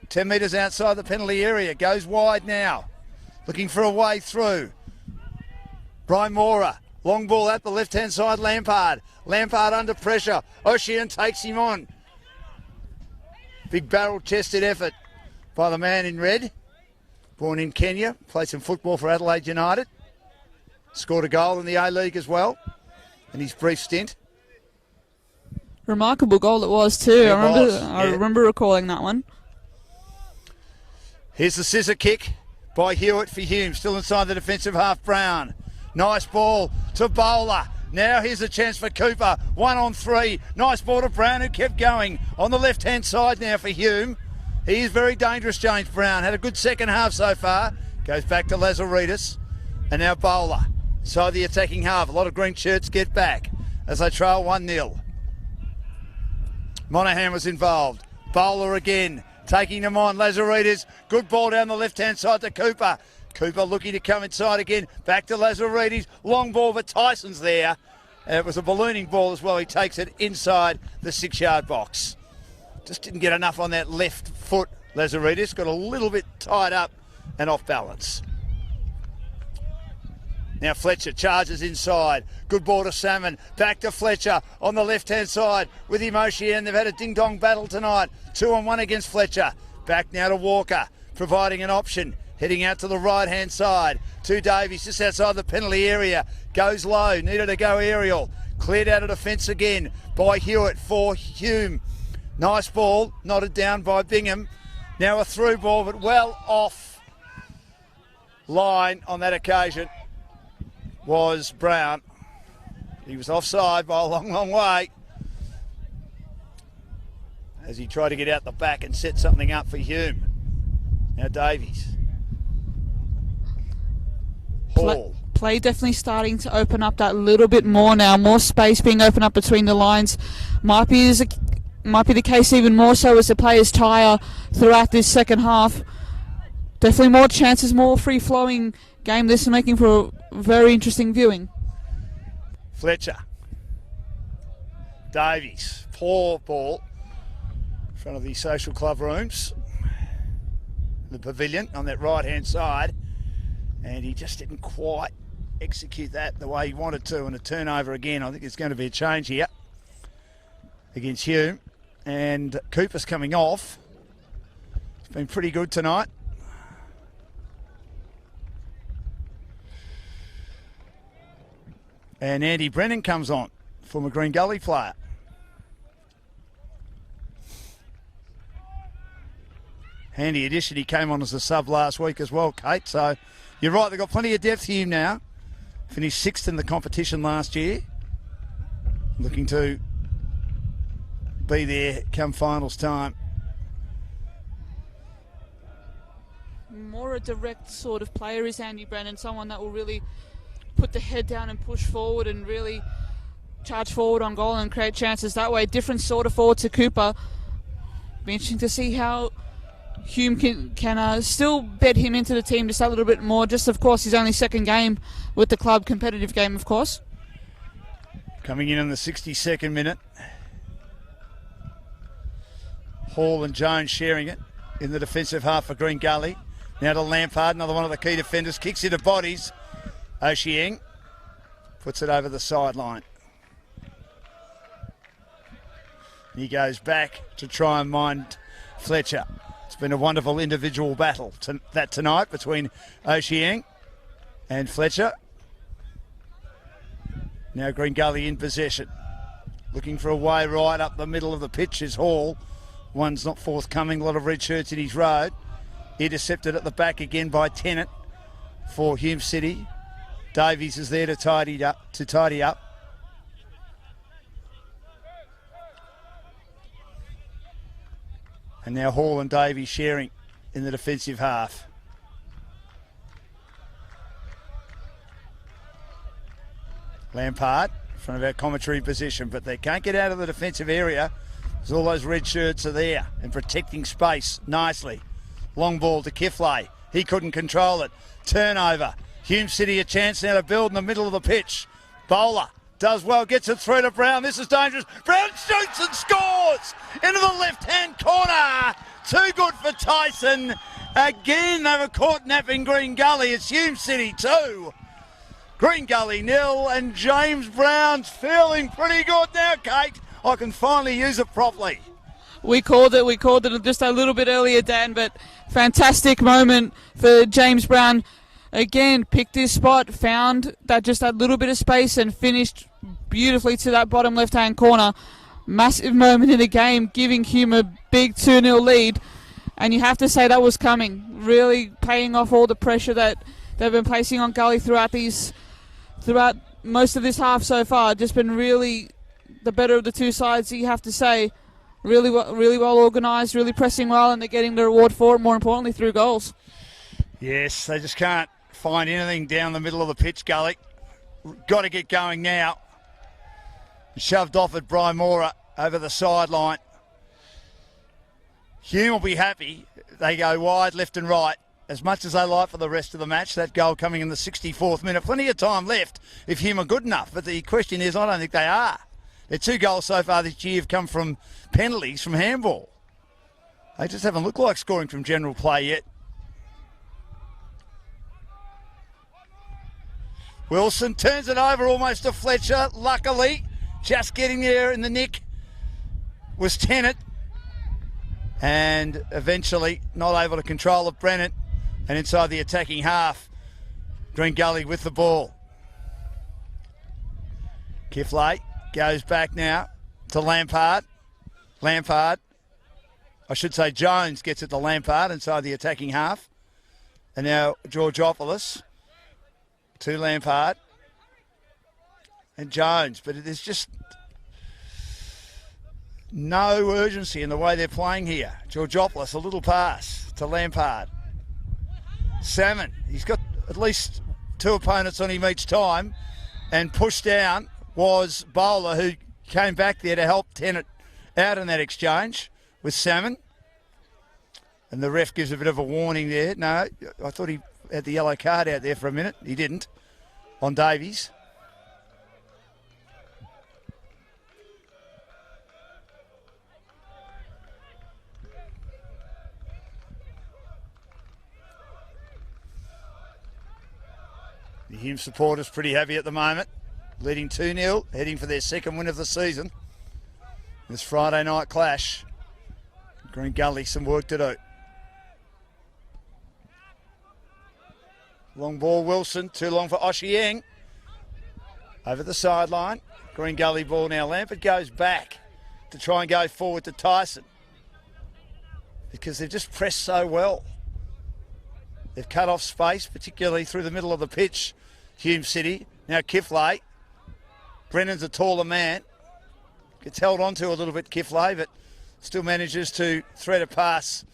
10 metres outside the penalty area. Goes wide now. Looking for a way through. Brian Mora. Long ball at the left-hand side, Lampard. Lampard under pressure. Ocean takes him on. Big barrel-chested effort by the man in red. Born in Kenya. Played some football for Adelaide United. Scored a goal in the A-League as well in his brief stint. Remarkable goal it was too. I remember recalling that one. Here's the scissor kick by Hewitt for Hume. Still inside the defensive half, Brown. Nice ball to Bowler. Now here's a chance for Cooper. 1-on-3. Nice ball to Brown, who kept going. On the left-hand side now for Hume. He is very dangerous, James Brown. Had a good second half so far. Goes back to Lazaridis. And now Bowler. So the attacking half. A lot of green shirts get back as they trail 1-0. Monaghan was involved. Bowler again. Taking them on. Lazaridis. Good ball down the left-hand side to Cooper. Cooper looking to come inside again. Back to Lazaridis. Long ball, but Tyson's there. It was a ballooning ball as well. He takes it inside the 6-yard box. Just didn't get enough on that left foot, Lazaridis. Got a little bit tied up and off balance. Now Fletcher charges inside. Good ball to Salmon. Back to Fletcher on the left-hand side with Emotion. They've had a ding-dong battle tonight. 2-on-1 against Fletcher. Back now to Walker, providing an option. Heading out to the right-hand side. To Davies, just outside the penalty area. Goes low, needed to go aerial. Cleared out of defence again by Hewitt for Hume. Nice ball, knotted down by Bingham. Now a through ball, but well off line on that occasion was Brown. He was offside by a long, long way as he tried to get out the back and set something up for Hume. Now Davies. Hall. Play definitely starting to open up that little bit more now. More space being opened up between the lines. Might be the case even more so as the players tire throughout this second half. Definitely more chances, more free-flowing game. This is making for a very interesting viewing. Fletcher. Davies. Poor ball in front of the social club rooms. The pavilion on that right-hand side. And he just didn't quite execute that the way he wanted to. And a turnover again. I think there's going to be a change here against Hume. And Cooper's coming off. It's been pretty good tonight. And Andy Brennan comes on, former Green Gully player. Handy addition. He came on as a sub last week as well, Kate. So you're right, they've got plenty of depth here now. Finished 6th in the competition last year. Looking to be there come finals time. More a direct sort of player is Andy Brennan, someone that will really put the head down and push forward and really charge forward on goal and create chances that way. Different sort of forward to Cooper. Be interesting to see how Hume can still bed him into the team just a little bit more. Just, of course, his only second game with the club, competitive game, of course. Coming in the 62nd minute. Hall and Jones sharing it in the defensive half for Green Gully. Now to Lampard, another one of the key defenders. Kicks into bodies. Ocean puts it over the sideline. He goes back to try and mind Fletcher. It's been a wonderful individual battle tonight between Ocean and Fletcher. Now Green Gully in possession. Looking for a way right up the middle of the pitch is Hall. One's not forthcoming, a lot of red shirts in his road. Intercepted at the back again by Tennant for Hume City. Davies is there to tidy up. And now Hall and Davies sharing in the defensive half. Lampard in front of our commentary position, but they can't get out of the defensive area. There's all those red shirts are there and protecting space nicely. Long ball to Kiflay. He couldn't control it. Turnover. Hume City a chance now to build in the middle of the pitch. Bowler does well, gets it through to Brown. This is dangerous. Brown shoots and scores into the left-hand corner. Too good for Tyson. Again, they were caught napping Green Gully. It's Hume City 2. Green Gully 0, and James Brown's feeling pretty good now, Kate. I can finally use it properly. We called it just a little bit earlier, Dan, but fantastic moment for James Brown. Again, picked his spot, found that just a little bit of space and finished beautifully to that bottom left-hand corner. Massive moment in the game, giving Hume a big 2-0 lead. And you have to say that was coming. Really paying off all the pressure that they've been placing on Gully throughout most of this half so far. Just been really the better of the two sides, you have to say. Really well organised, really pressing well, and they're getting the reward for it, more importantly, through goals. Yes, they just can't find anything down the middle of the pitch, Gully. Got to get going now. Shoved off at Brian Mora over the sideline. Hume will be happy. They go wide, left and right, as much as they like for the rest of the match. That goal coming in the 64th minute. Plenty of time left if Hume are good enough. But the question is, I don't think they are. Their 2 goals so far this year have come from penalties from handball. They just haven't looked like scoring from general play yet. Wilson turns it over almost to Fletcher. Luckily, just getting there in the nick was Tennant. And eventually not able to control it, Brennan. And inside the attacking half, Green Gully with the ball. Kiflay goes back now to Lampard. Jones gets it to Lampard inside the attacking half. And now Georgopoulos to Lampard. And Jones. But there's just no urgency in the way they're playing here. Georgopoulos, a little pass to Lampard. Salmon, he's got at least 2 opponents on him each time. And pushed down was Bowler, who came back there to help Tennant out in that exchange with Salmon. And the ref gives a bit of a warning there. No, I thought he had the yellow card out there for a minute. He didn't. On Davies. The Hume supporters pretty happy at the moment. Leading 2-0, heading for their 2nd win of the season. This Friday night clash. Green Gully, some work to do. Long ball, Wilson, too long for Oshieng. Over the sideline. Green Gully ball now. Lampard goes back to try and go forward to Tyson. Because they've just pressed so well. They've cut off space, particularly through the middle of the pitch. Hume City. Now Kiflay. Brennan's a taller man. Gets held onto a little bit, Kiflay, but still manages to thread a pass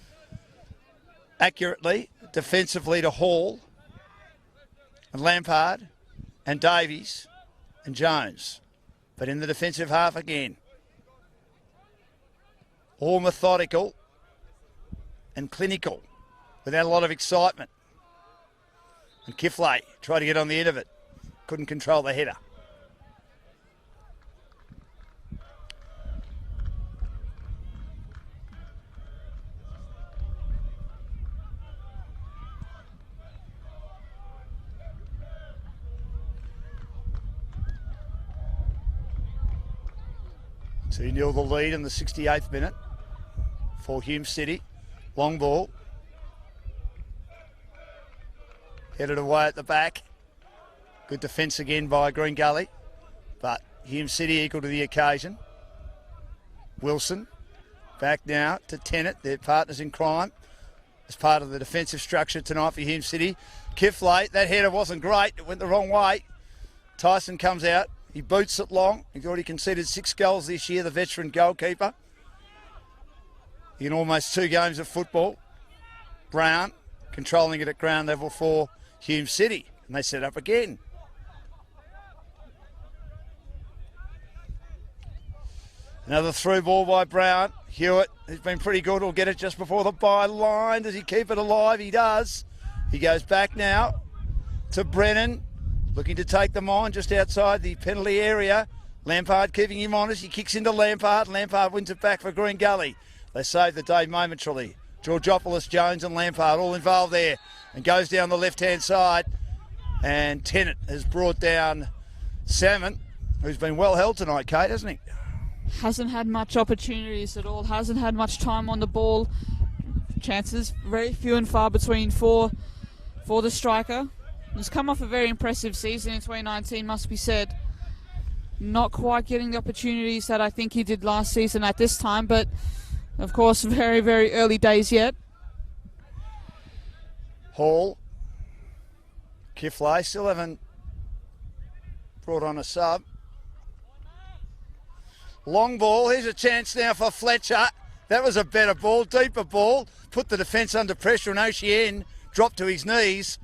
accurately, defensively to Hall. And Lampard and Davies and Jones. But in the defensive half again. All methodical and clinical without a lot of excitement. And Kiflay tried to get on the end of it. Couldn't control the header. So 2-0 the lead in the 68th minute for Hume City. Long ball. Headed away at the back. Good defence again by Green Gully. But Hume City equal to the occasion. Wilson back now to Tennant, their partners in crime, as part of the defensive structure tonight for Hume City. Kiflay, that header wasn't great. It went the wrong way. Tyson comes out. He boots it long. He's already conceded 6 goals this year, the veteran goalkeeper. In almost 2 games of football. Brown controlling it at ground level for Hume City. And they set up again. Another through ball by Brown. Hewitt, who's been pretty good, will get it just before the byline. Does he keep it alive? He does. He goes back now to Brennan, looking to take them on just outside the penalty area. Lampard keeping him honest. He kicks into Lampard. Lampard wins it back for Green Gully. They save the day momentarily. Georgopoulos, Jones and Lampard all involved there, and goes down the left-hand side. And Tennant has brought down Salmon, who's been well held tonight, Kate, hasn't he? Hasn't had much opportunities at all. Hasn't had much time on the ball. Chances very few and far between for the striker. He's come off a very impressive season in 2019, must be said. Not quite getting the opportunities that I think he did last season at this time, but of course very, very early days yet. Hall. Kiflay still haven't brought on a sub. Long ball, here's a chance now for Fletcher. That was a better ball, deeper ball. Put the defence under pressure, and Ocean dropped to his knees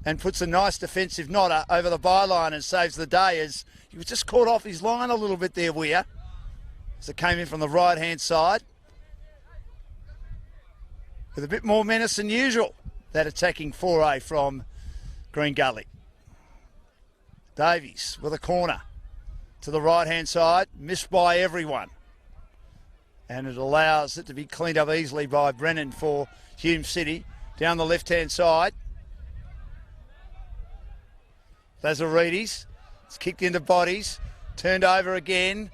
and puts a nice defensive nodder over the byline and saves the day, as he was just caught off his line a little bit there, Weir, as it came in from the right-hand side. With a bit more menace than usual, that attacking foray from Green Gully. Davies with a corner to the right-hand side, missed by everyone. And it allows it to be cleaned up easily by Brennan for Hume City. Down the left-hand side. Lazaridis. It's kicked into bodies. Turned over again.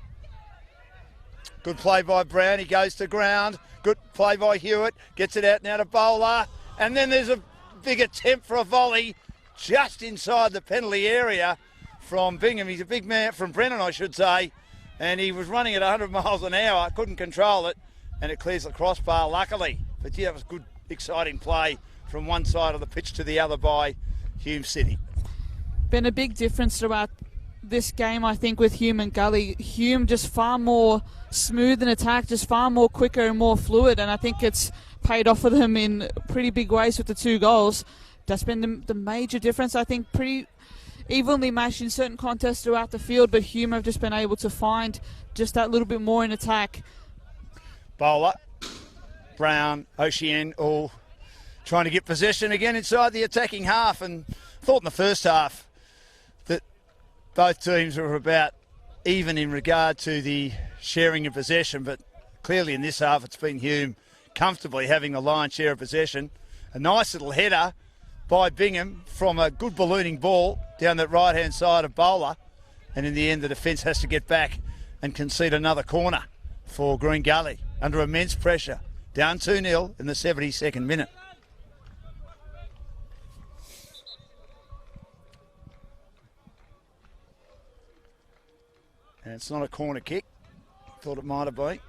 Good play by Brown. He goes to ground. Good play by Hewitt. Gets it out now to Bowler. And then there's a big attempt for a volley just inside the penalty area from Bingham. He's a big man, from Brennan, I should say. And he was running at 100 miles an hour. Couldn't control it. And it clears the crossbar, luckily. But yeah, it was good, exciting play from one side of the pitch to the other by Hume City. Been a big difference throughout this game, I think, with Hume and Gully. Hume just far more smooth in attack, just far more quicker and more fluid, and I think it's paid off for them in pretty big ways with the 2 goals. That's been the major difference. I think pretty evenly matched in certain contests throughout the field, but Hume have just been able to find just that little bit more in attack. Bowler, Brown, Ocean all trying to get possession again inside the attacking half, and thought in the first half that both teams were about even in regard to the sharing of possession, but clearly in this half it's been Hume comfortably having the lion's share of possession. A nice little header by Bingham from a good ballooning ball down that right-hand side of Bowler, and in the end the defence has to get back and concede another corner for Green Gully under immense pressure. Down 2-0 in the 72nd minute. And it's not a corner kick. Thought it might have been.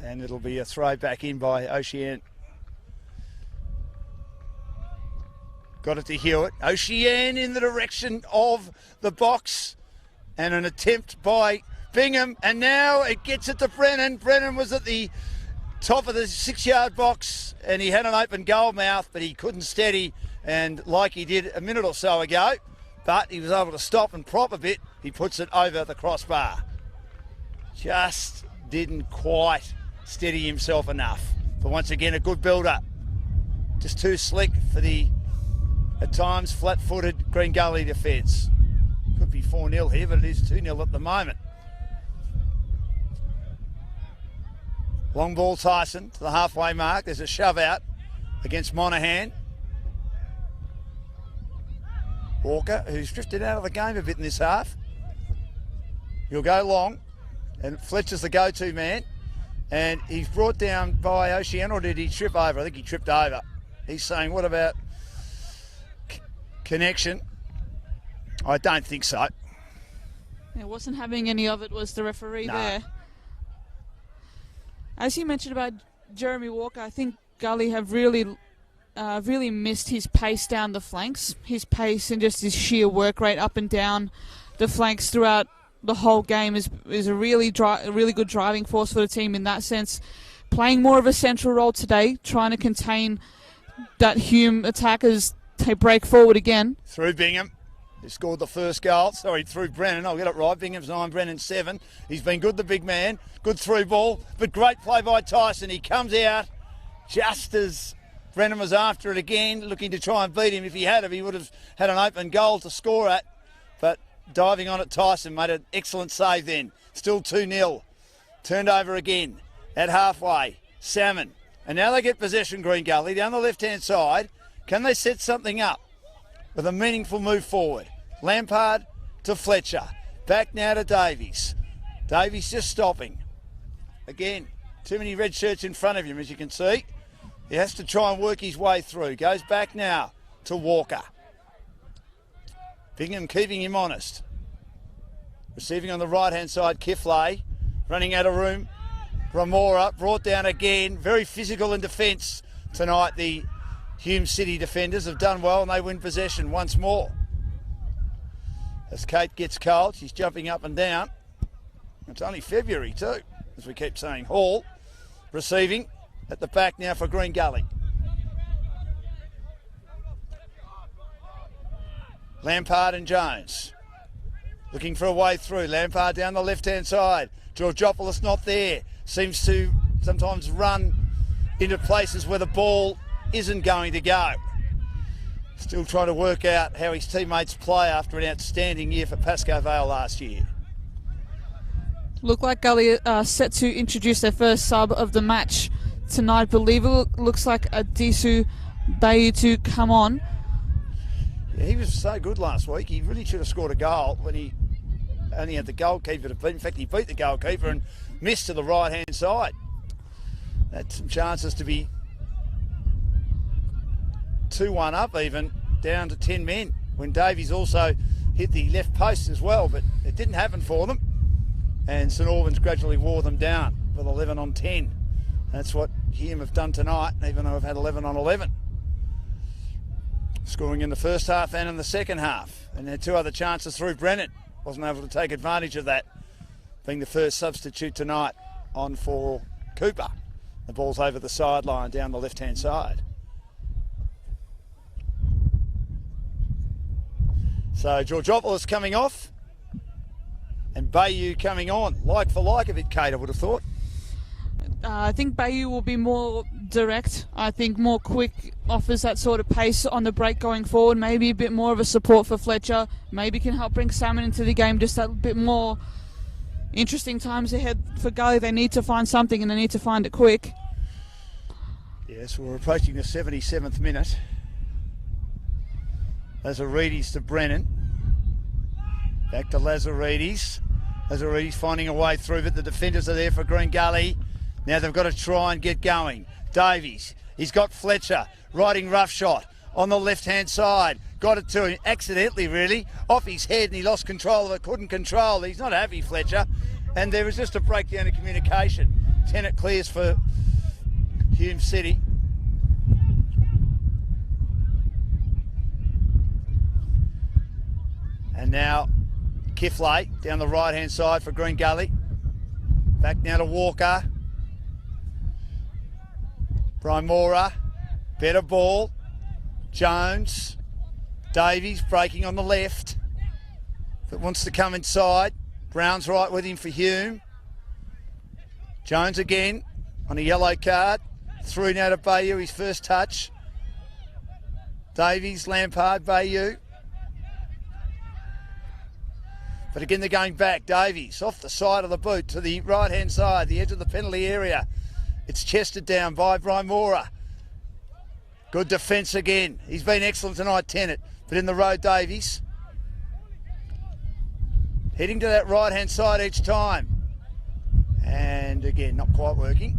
And it'll be a throw back in by Ocean. Got it to Hewitt. Ocean in the direction of the box. And an attempt by Bingham. And now it gets it to Brennan. Brennan was at the top of the 6-yard box and he had an open goal mouth, but he couldn't steady. And like he did a minute or so ago, but he was able to stop and prop a bit. He puts it over the crossbar. Just didn't quite steady himself enough. But once again, a good build-up. Just too slick for the, at times, flat-footed Green Gully defence. Could be 4-0 here, but it is 2-0 at the moment. Long ball Tyson to the halfway mark. There's a shove out against Monaghan. Walker, who's drifted out of the game a bit in this half. He'll go long, and Fletcher's the go-to man. And he's brought down by Ocean, or did he trip over? I think he tripped over. He's saying, what about connection? I don't think so. It wasn't having any of it, was the referee there. As you mentioned about Jeremy Walker, I think Gully have really missed his pace down the flanks. His pace and just his sheer work rate up and down the flanks throughout the whole game is a really good driving force for the team in that sense. Playing more of a central role today, trying to contain that Hume attack as they break forward again. Through Bingham. He scored the first goal. Sorry, through Brennan. I'll get it right. Bingham's 9, Brennan 7. He's been good, the big man. Good through ball, but great play by Tyson. He comes out just as Brennan was after it again, looking to try and beat him. If he had, he would have had an open goal to score at. But diving on it, Tyson made an excellent save then. Still 2-0. Turned over again at halfway. Salmon. And now they get possession, Green Gully, down the left-hand side. Can they set something up with a meaningful move forward? Lampard to Fletcher. Back now to Davies. Davies just stopping. Again, too many red shirts in front of him, as you can see. He has to try and work his way through. Goes back now to Walker. Bingham keeping him honest. Receiving on the right-hand side, Kiflay. Running out of room. Ramora brought down again. Very physical in defence tonight. The Hume City defenders have done well and they win possession once more. As Kate gets cold, she's jumping up and down. It's only February too, as we keep saying. Hall receiving at the back now for Green Gully. Lampard and Jones looking for a way through. Lampard down the left-hand side. Georgopoulos not there. Seems to sometimes run into places where the ball isn't going to go. Still trying to work out how his teammates play after an outstanding year for Pascoe Vale last year. Look like Gully are set to introduce their first sub of the match tonight. Believe it looks like Adisu Bayu to come on. Yeah, he was so good last week. He really should have scored a goal when he only had the goalkeeper to beat. In fact, he beat the goalkeeper and missed to the right-hand side. Had some chances to be 2-1 up even, down to 10 men, when Davies also hit the left post as well, but it didn't happen for them. And St Albans gradually wore them down with 11 on 10. That's what Hume have done tonight, even though they've had 11 on 11. Scoring in the first half and in the second half. And there are two other chances through Brennan. Wasn't able to take advantage of that, being the first substitute tonight on for Cooper. The ball's over the sideline down the left-hand side. So Georgopoulos coming off and Bayu coming on. Like for like of it, Kate, I would have thought. I think Bayu will be more direct. I think more quick, offers that sort of pace on the break going forward. Maybe a bit more of a support for Fletcher. Maybe can help bring Salmon into the game just a bit more. Interesting times ahead for Gully. They need to find something and they need to find it quick. Yes, we're approaching the 77th minute. Lazaridis to Brennan. Back to Lazaridis. Lazaridis finding a way through, but the defenders are there for Green Gully. Now they've got to try and get going. Davies, he's got Fletcher riding roughshot on the left-hand side. Got it to him accidentally, really, off his head, and he lost control of it, couldn't control. He's not happy, Fletcher. And there was just a breakdown in communication. Tennant clears for Hume City. And now Kiflay down the right-hand side for Green Gully. Back now to Walker. Brymora, better ball. Jones, Davies breaking on the left, but wants to come inside. Brown's right with him for Hume. Jones again on a yellow card. Through now to Bayu, his first touch. Davies, Lampard, Bayu. But again they're going back. Davies off the side of the boot to the right-hand side, the edge of the penalty area. It's chested down by Brymora. Good defence again. He's been excellent tonight, Tennant. But in the road, Davies. Heading to that right-hand side each time. And again, not quite working.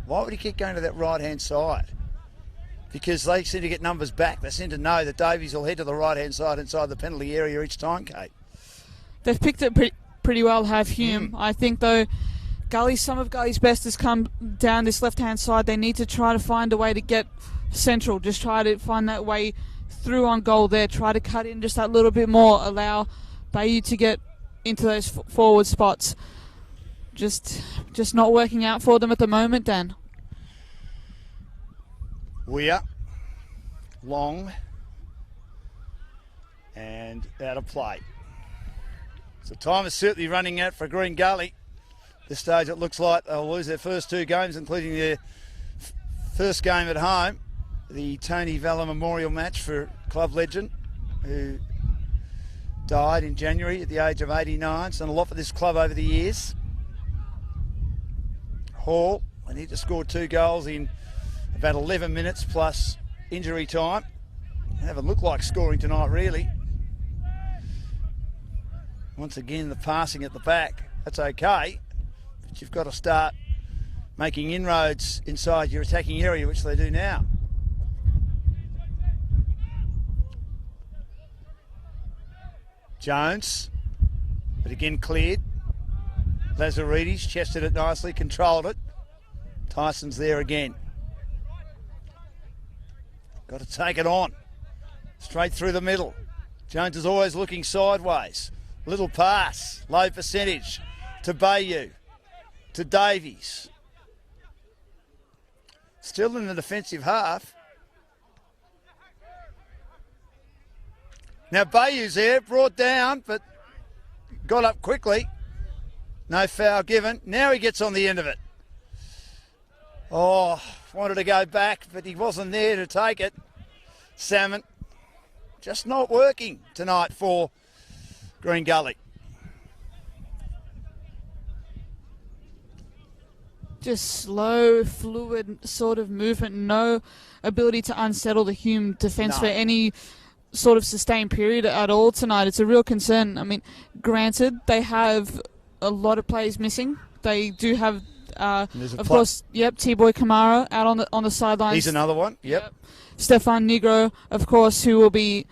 Why would he keep going to that right-hand side? Because they seem to get numbers back. They seem to know that Davies will head to the right-hand side inside the penalty area each time, Kate. They've picked it pretty well, have Hume. I think, though, some of Gully's best has come down this left-hand side. They need to try to find a way to get central. Just try to find that way through on goal there. Try to cut in just that little bit more. Allow Bayu to get into those forward spots. Just not working out for them at the moment, Dan. Weir, Long, And out of play. So time is certainly running out for Green Gully. This stage it looks like they'll lose their first 2 games, including their first game at home, the Tony Valla Memorial match for club legend who died in January at the age of 89. It's done a lot for this club over the years. Hall, they need to score 2 goals in about 11 minutes plus injury time. They haven't looked like scoring tonight, really. Once again, the passing at the back, that's okay, but you've got to start making inroads inside your attacking area, which they do now. Jones, but again cleared. Lazaridis chested it nicely, controlled it. Tyson's there again. Got to take it on. Straight through the middle. Jones is always looking sideways. Little pass, low percentage to Bayou, to Davies. Still in the defensive half. Now Bayou's there, brought down, but got up quickly. No foul given. Now he gets on the end of it. Oh, wanted to go back, but he wasn't there to take it. Salmon, just not working tonight for Green Gully. Just slow, fluid sort of movement. No ability to unsettle the Hume defence for any sort of sustained period at all tonight. It's a real concern. I mean, granted, they have a lot of players missing. They do have, of course, T-Boy Kamara out on the sidelines. He's another one, yep. Stefan Negro, of course, who will be,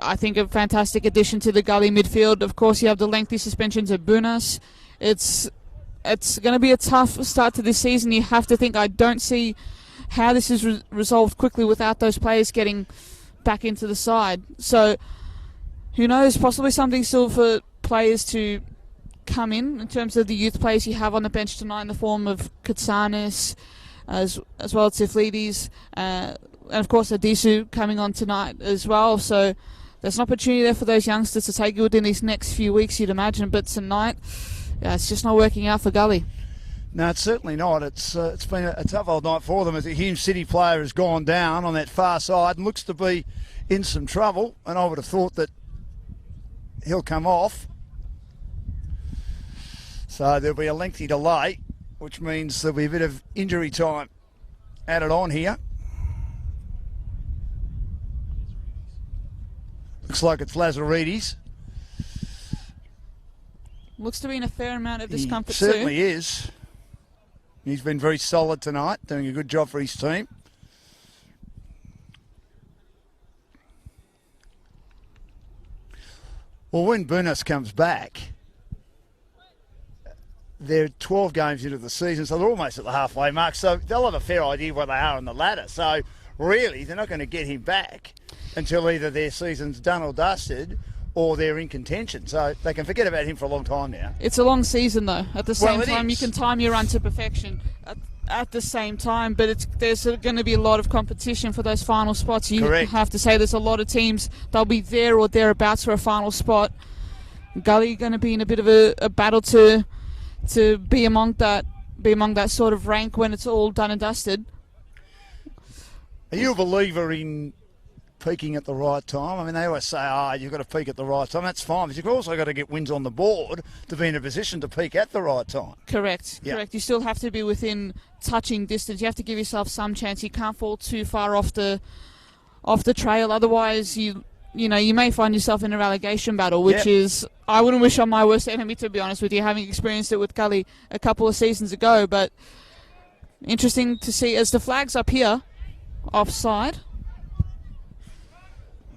I think, a fantastic addition to the Gully midfield. Of course, you have the lengthy suspensions of Bunas. It's going to be a tough start to this season. You have to think, I don't see how this is resolved quickly without those players getting back into the side. So, who knows, possibly something still for players to come in terms of the youth players you have on the bench tonight in the form of Katsanis, as well as Tiflidis, and of course Adisu coming on tonight as well. So there's an opportunity there for those youngsters to take it within these next few weeks, you'd imagine. But tonight, it's just not working out for Gully. No, it's certainly not. It's been a tough old night for them as the Hume City player has gone down on that far side and looks to be in some trouble. And I would have thought that he'll come off. So there'll be a lengthy delay, which means there'll be a bit of injury time added on here. Looks like it's Lazaridis. Looks to be in a fair amount of discomfort too. He certainly is. He's been very solid tonight, doing a good job for his team. Well, when Bunas comes back, they're 12 games into the season, so they're almost at the halfway mark, so they'll have a fair idea where they are on the ladder. So really, they're not going to get him back until either their season's done or dusted, or they're in contention. So they can forget about him for a long time now. It's a long season, though. At the same time, you can time your run to perfection at the same time, but there's going to be a lot of competition for those final spots. You have to say there's a lot of teams, they'll be there or thereabouts for a final spot. Gully going to be in a bit of a battle to be among that sort of rank when it's all done and dusted. Are you a believer in peaking at the right time? I mean, they always say, you've got to peak at the right time. That's fine, but you've also got to get wins on the board to be in a position to peak at the right time. Correct. You still have to be within touching distance. You have to give yourself some chance. You can't fall too far off the trail. Otherwise, you may find yourself in a relegation battle, which is, I wouldn't wish on my worst enemy, to be honest with you, having experienced it with Gully a couple of seasons ago. But interesting to see as the flag's up here, offside.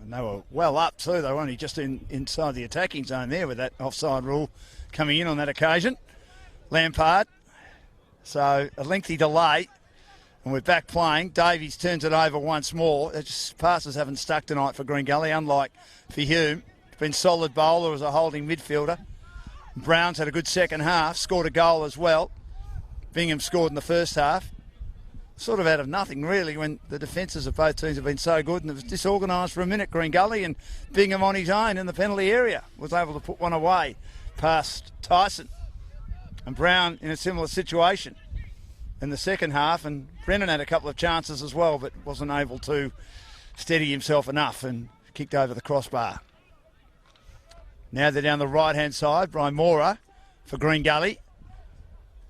And they were well up too. They were only just inside the attacking zone there with that offside rule coming in on that occasion. Lampard. So a lengthy delay. And we're back playing. Davies turns it over once more. Passes haven't stuck tonight for Green Gully, unlike for Hume. Been solid bowler as a holding midfielder. Brown's had a good second half, scored a goal as well. Bingham scored in the first half. sort of out of nothing, really, when the defences of both teams have been so good, and it was disorganised for a minute, Green Gully, and Bingham on his own in the penalty area was able to put one away past Tyson. And Brown in a similar situation in the second half, and Brennan had a couple of chances as well, but wasn't able to steady himself enough and kicked over the crossbar. Now they're down the right-hand side. Brian Mora for Green Gully.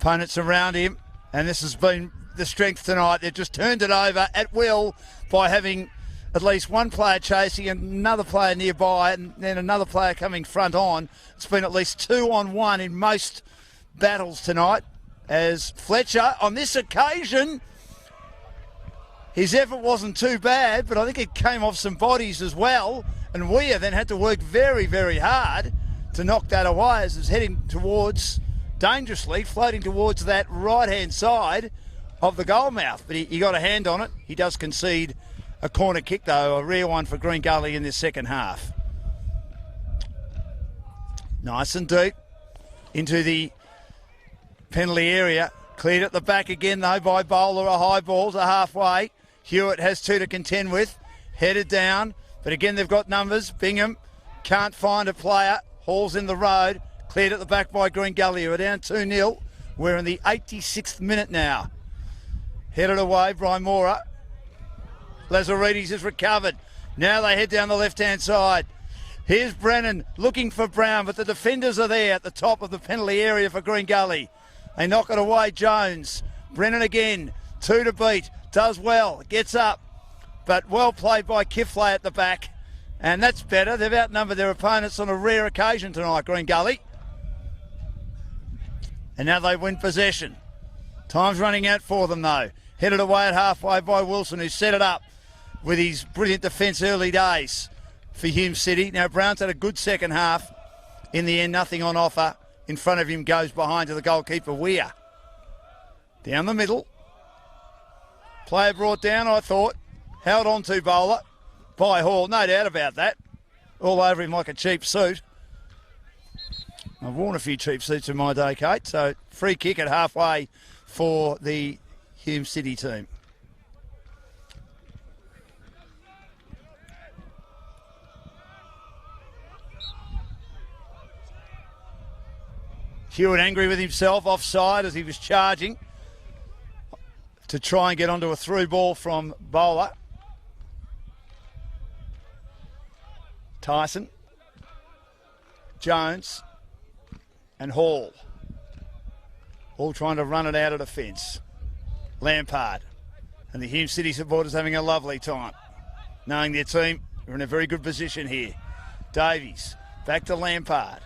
Opponents around him, and this has been the strength tonight. They've just turned it over at will by having at least one player chasing and another player nearby, and then another player coming front on. It's been at least 2-on-1 in most battles tonight, as Fletcher, on this occasion, his effort wasn't too bad, but I think it came off some bodies as well, and Weir then had to work very, very hard to knock that away as it's heading towards, dangerously, floating towards that right-hand side of the goal mouth. But he got a hand on it. He does concede a corner kick, though, a rare one for Green Gully in this second half. Nice and deep into the penalty area. Cleared at the back again, though, by Bowler. A high ball to halfway. Hewitt has two to contend with. Headed down. But again, they've got numbers. Bingham can't find a player. Hall's in the road. Cleared at the back by Green Gully, who are down 2-0. We're in the 86th minute now. Headed away, Brian Mora. Lazaridis has recovered. Now they head down the left-hand side. Here's Brennan looking for Brown, but the defenders are there at the top of the penalty area for Green Gully. They knock it away, Jones. Brennan again, two to beat. Does well, gets up. But well played by Kiflay at the back. And that's better. They've outnumbered their opponents on a rare occasion tonight, Green Gully. And now they win possession. Time's running out for them, though. Headed away at halfway by Wilson, who set it up with his brilliant defence early days for Hume City. Now, Brown's had a good second half. In the end, nothing on offer. In front of him goes behind to the goalkeeper, Weir. Down the middle. Player brought down, I thought. Held on to Bowler by Hall. No doubt about that. All over him like a cheap suit. I've worn a few cheap suits in my day, Kate. So, free kick at halfway for the Hume City team. Hewitt angry with himself, offside as he was charging to try and get onto a through ball from Bowler. Tyson, Jones and Hall, all trying to run it out of defence. Lampard and the Hume City supporters having a lovely time, knowing their team are in a very good position here. Davies, back to Lampard.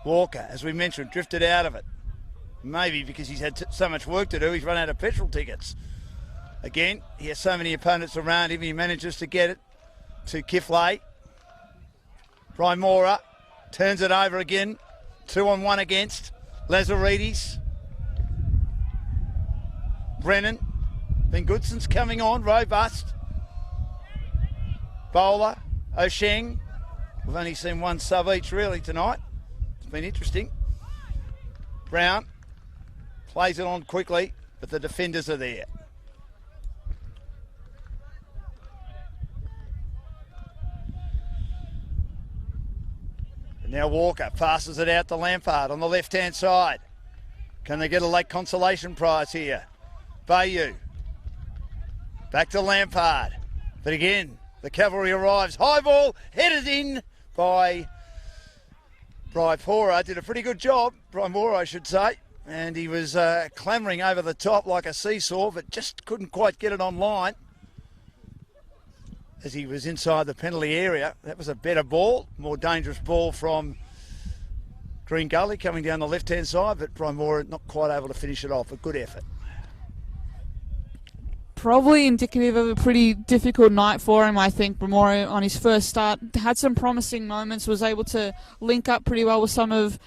Walker, as we mentioned, drifted out of it. Maybe because he's had so much work to do, he's run out of petrol tickets. Again, he has so many opponents around him, he manages to get it to Kiflay. Brian Mora turns it over again. 2-on-1 against Lazaridis. Brennan. Ben Goodson's coming on, robust. Bowler, O'Sheng. We've only seen one sub each really tonight. It's been interesting. Brown plays it on quickly, but the defenders are there. And now Walker passes it out to Lampard on the left-hand side. Can they get a late consolation prize here? Bayou. Back to Lampard. But again, the cavalry arrives. High ball, headed in by Brian Mora. Did a pretty good job, Brian Mora, I should say. And he was clambering over the top like a seesaw, but just couldn't quite get it on line as he was inside the penalty area. That was a better ball, more dangerous ball from Green Gully coming down the left-hand side, but Brian Mora not quite able to finish it off. A good effort. Probably indicative of a pretty difficult night for him, I think. Bramora on his first start had some promising moments, was able to link up pretty well with some of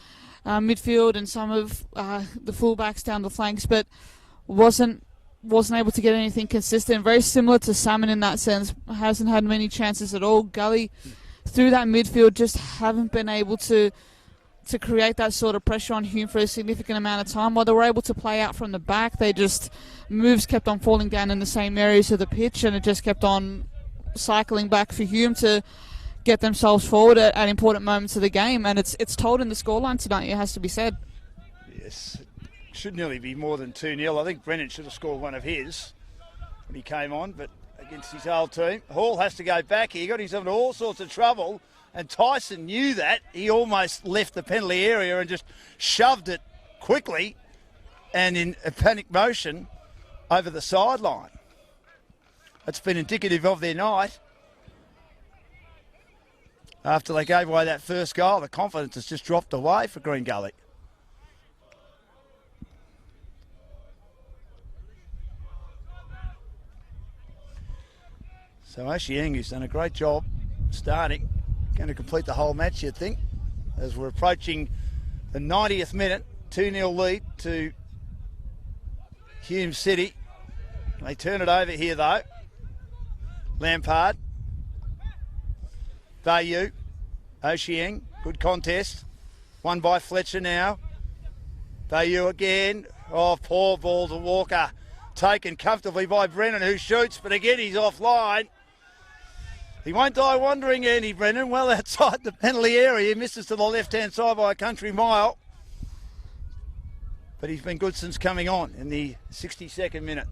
midfield and some of the fullbacks down the flanks, but wasn't able to get anything consistent. Very similar to Salmon in that sense. Hasn't had many chances at all. Gully through that midfield just haven't been able to to create that sort of pressure on Hume for a significant amount of time. While they were able to play out from the back, moves kept on falling down in the same areas of the pitch, and it just kept on cycling back for Hume to get themselves forward at important moments of the game. And it's told in the scoreline tonight, it has to be said. Yes, it should nearly be more than 2-0. I think Brennan should have scored one of his when he came on, but against his old team. Hall has to go back. He got himself into all sorts of trouble, and Tyson knew that. He almost left the penalty area and just shoved it quickly and in a panic motion over the sideline. That's been indicative of their night. After they gave away that first goal, the confidence has just dropped away for Green Gully. So Oceang, who's done a great job starting, going to complete the whole match, you'd think, as we're approaching the 90th minute. 2-0 lead to Hume City. They turn it over here though. Lampard, Bayou, Oceang, good contest. Won by Fletcher now. Bayou again. Oh, poor ball to Walker. Taken comfortably by Brennan, who shoots, but again he's offline. He won't die wandering, Andy Brennan, well outside the penalty area. He misses to the left-hand side by a country mile. But he's been good since coming on in the 62nd minute.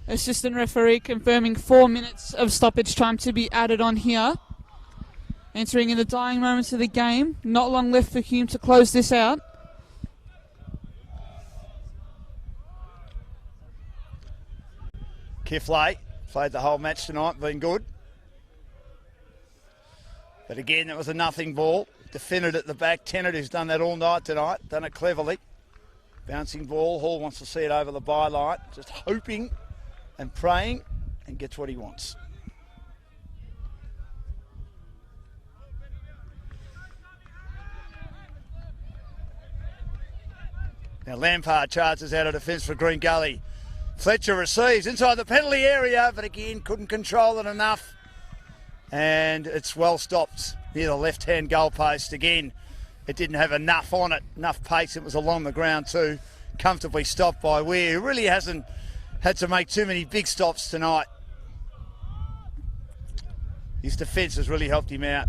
Assistant referee confirming 4 minutes of stoppage time to be added on here. Entering in the dying moments of the game. Not long left for Hume to close this out. Kiflay played the whole match tonight, been good. But again, that was a nothing ball. Defended at the back. Tennant, who's done that all night tonight, done it cleverly. Bouncing ball. Hall wants to see it over the byline. Just hoping and praying, and gets what he wants. Now Lampard charges out of defence for Green Gully. Fletcher receives inside the penalty area, but again couldn't control it enough. And it's well stopped near the left-hand goal post. Again, it didn't have enough on it, enough pace. It was along the ground too. Comfortably stopped by Weir, who really hasn't had to make too many big stops tonight. His defence has really helped him out.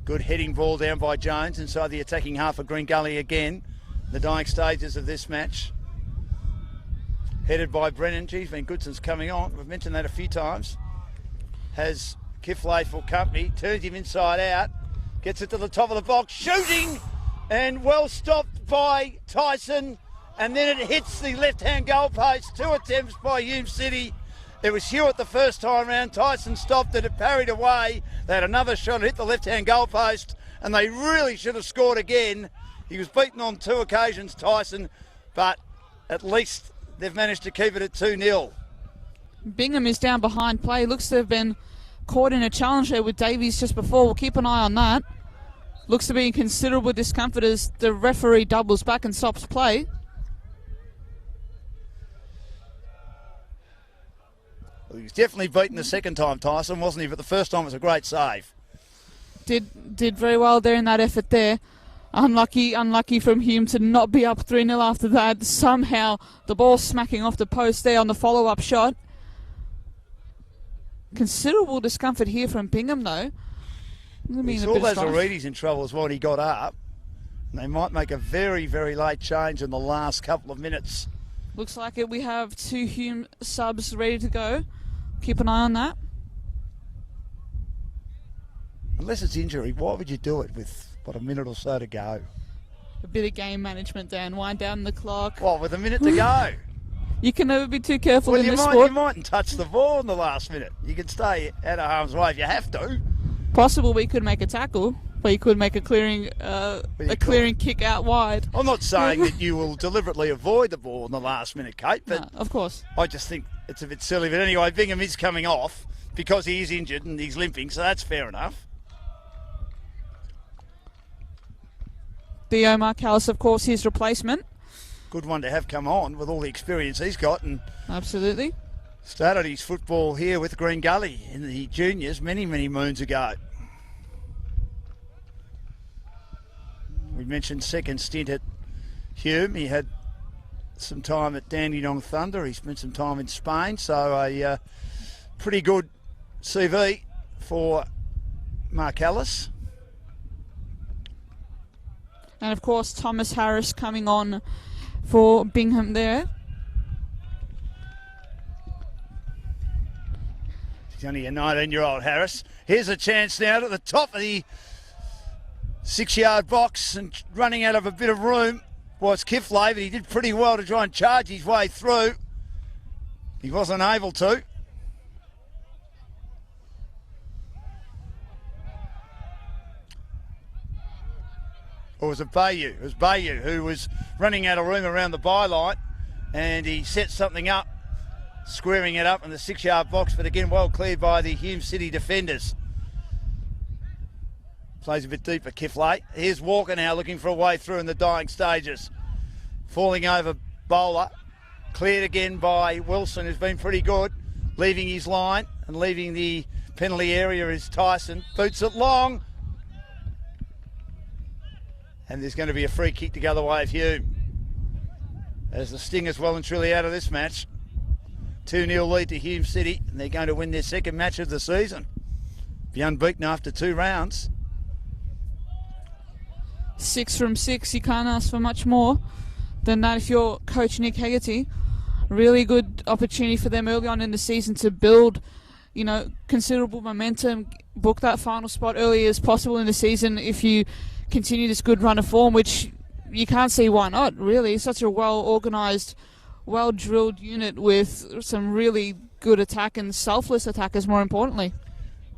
Good heading ball down by Jones inside the attacking half of Green Gully again. The dying stages of this match. Headed by Brennan. He's been good since coming on. We've mentioned that a few times. Has Kiflay for company. Turns him inside out. Gets it to the top of the box. Shooting! And well stopped by Tyson. And then it hits the left-hand goal post. 2 attempts by Hume City. It was Hewitt the first time round. Tyson stopped it. It parried away. They had another shot. It hit the left-hand goal post. And they really should have scored again. He was beaten on 2 occasions, Tyson. But at least they've managed to keep it at 2-0. Bingham is down behind play. Looks to have been caught in a challenge there with Davies just before. We'll keep an eye on that. Looks to be in considerable discomfort as the referee doubles back and stops play. Well, he was definitely beaten the second time, Tyson, wasn't he? But the first time was a great save. Did very well there in that effort there. Unlucky from Hume to not be up 3-0 after that. Somehow the ball smacking off the post there on the follow-up shot. Considerable discomfort here from Bingham though. We saw those Aredes in trouble as well when he got up. And they might make a very, very late change in the last couple of minutes. Looks like it. We have 2 Hume subs ready to go. Keep an eye on that. Unless it's injury, why would you do it with, a minute or so to go? A bit of game management, Dan. Wind down the clock. What, with a minute to go? You can never be too careful in this sport. You mightn't touch the ball in the last minute. You can stay out of harm's way if you have to. Possible we could make a tackle, but you could make a clearing kick out wide. I'm not saying that you will deliberately avoid the ball in the last minute, Kate, but no, of course. I just think it's a bit silly. But anyway, Bingham is coming off because he is injured and he's limping, so that's fair enough. Theo Marcalis, of course, his replacement. Good one to have come on with all the experience he's got. And absolutely. Started his football here with Green Gully in the juniors many, many moons ago. We mentioned second stint at Hume. He had some time at Dandenong Thunder. He spent some time in Spain. So a pretty good CV for Mark Ellis. And of course, Thomas Harris coming on for Bingham there. He's only a 19-year-old Harris. Here's a chance now to the top of the 6-yard box and running out of a bit of room was Kiflay, but he did pretty well to try and charge his way through. He wasn't able to. Or was it Bayou? It was Bayou who was running out of room around the byline, and he set something up, squaring it up in the 6-yard box, but again well cleared by the Hume City defenders. Plays a bit deeper, Kiflay. Here's Walker now looking for a way through in the dying stages. Falling over Bowler. Cleared again by Wilson, who's been pretty good. Leaving his line and leaving the penalty area is Tyson. Boots it long. And there's going to be a free kick to go the way of Hume. As the Stingers well and truly out of this match. 2-0 lead to Hume City, and they're going to win their second match of the season. Be unbeaten after 2 rounds. 6 from 6, you can't ask for much more than that if you're coach Nick Hegarty. Really good opportunity for them early on in the season to build, considerable momentum, book that final spot early as possible in the season if you continue this good run of form, which you can't see why not, really. Such a well-organised, well-drilled unit with some really good attack and selfless attackers, more importantly.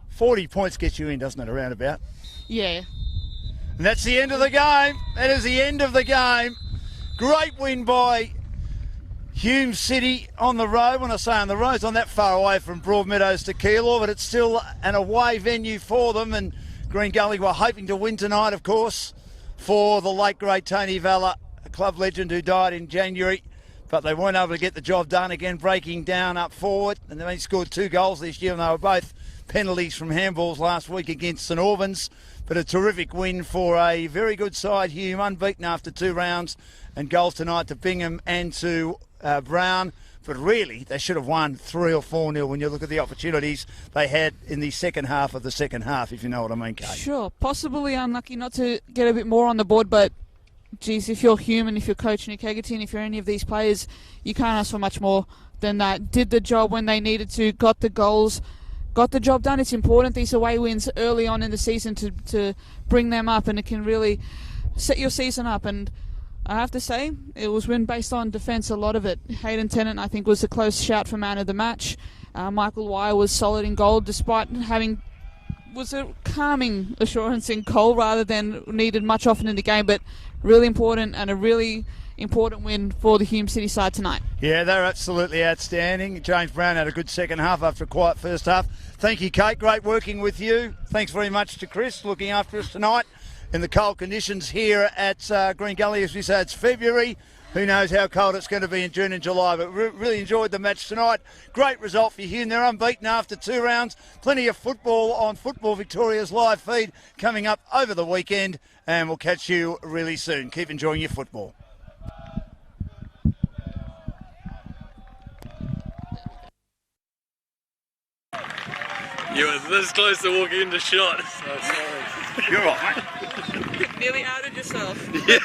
40 points gets you in, doesn't it, a roundabout? Yeah. And that's the end of the game. That is the end of the game. Great win by Hume City on the road. When I say on the road, it's not that far away from Broadmeadows to Keilor, but it's still an away venue for them. And Green Gully were hoping to win tonight, of course, for the late great Tony Valla, a club legend who died in January. But they weren't able to get the job done again, breaking down up forward. And they only scored 2 goals this year, and they were both penalties from handballs last week against St Albans. But a terrific win for a very good side, Hume, unbeaten after 2 rounds, and goals tonight to Bingham and to Brown. But really, they should have won 3 or 4-0 when you look at the opportunities they had in the second half of the second half, if you know what I mean, Kate. Sure, possibly unlucky not to get a bit more on the board, but geez, if you're Hume and if you're coach Nick Hegarty and if you're any of these players, you can't ask for much more than that. Did the job when they needed to, got the goals, got the job done. It's important, these away wins early on in the season, to bring them up, and it can really set your season up. And I have to say, it was win based on defence, a lot of it. Hayden Tennant, I think, was a close shout for man of the match. Michael Wire was solid in goal, despite was a calming assurance in goal rather than needed much often in the game, but really important, and a really important win for the Hume City side tonight. Yeah, they're absolutely outstanding. James Brown had a good second half after a quiet first half. Thank you, Kate. Great working with you. Thanks very much to Chris, looking after us tonight in the cold conditions here at Green Gully. As we say, it's February. Who knows how cold it's going to be in June and July, but really enjoyed the match tonight. Great result for Hume. They're unbeaten after 2 rounds. Plenty of football on Football Victoria's live feed coming up over the weekend, and we'll catch you really soon. Keep enjoying your football. You were this close to walking into shot. So sorry. You're right, mate. Nearly outed yourself. Yeah.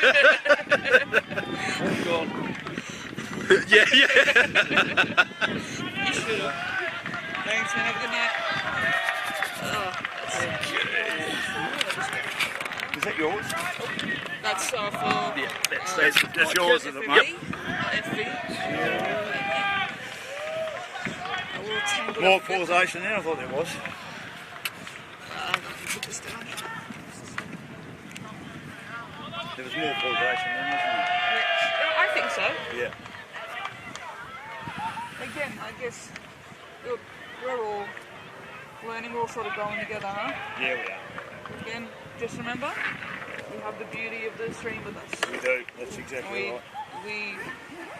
Oh, God. Yeah. You should have. Thanks, man. Have a good night. Is that yours? That's for... Yeah, that's yours, isn't it, mate? FB. More pausation there, I thought there was. Put this down. There was more pausation then, wasn't I think so. there? Yeah. Again, I guess we're all learning, we're all sort of going together, huh? Yeah, we are. Again, just remember, we have the beauty of the stream with us. We do. That's exactly right. We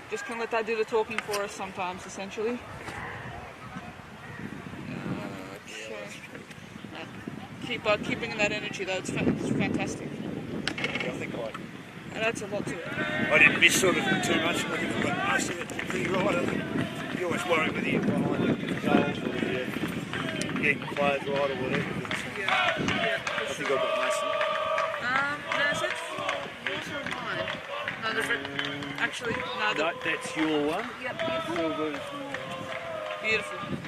just can let that do the talking for us sometimes, essentially. Keeping that energy though, it's fantastic. I think like. That's a lot to it. I didn't miss sort of too much. I think I got most of it pretty right. I think you always worry whether you're behind the goals or whether you're getting the players right or whatever. But I think I got most of it. No, so it's yours or mine? No, actually, no. No, that's your one. Yep, beautiful. Silver's Beautiful.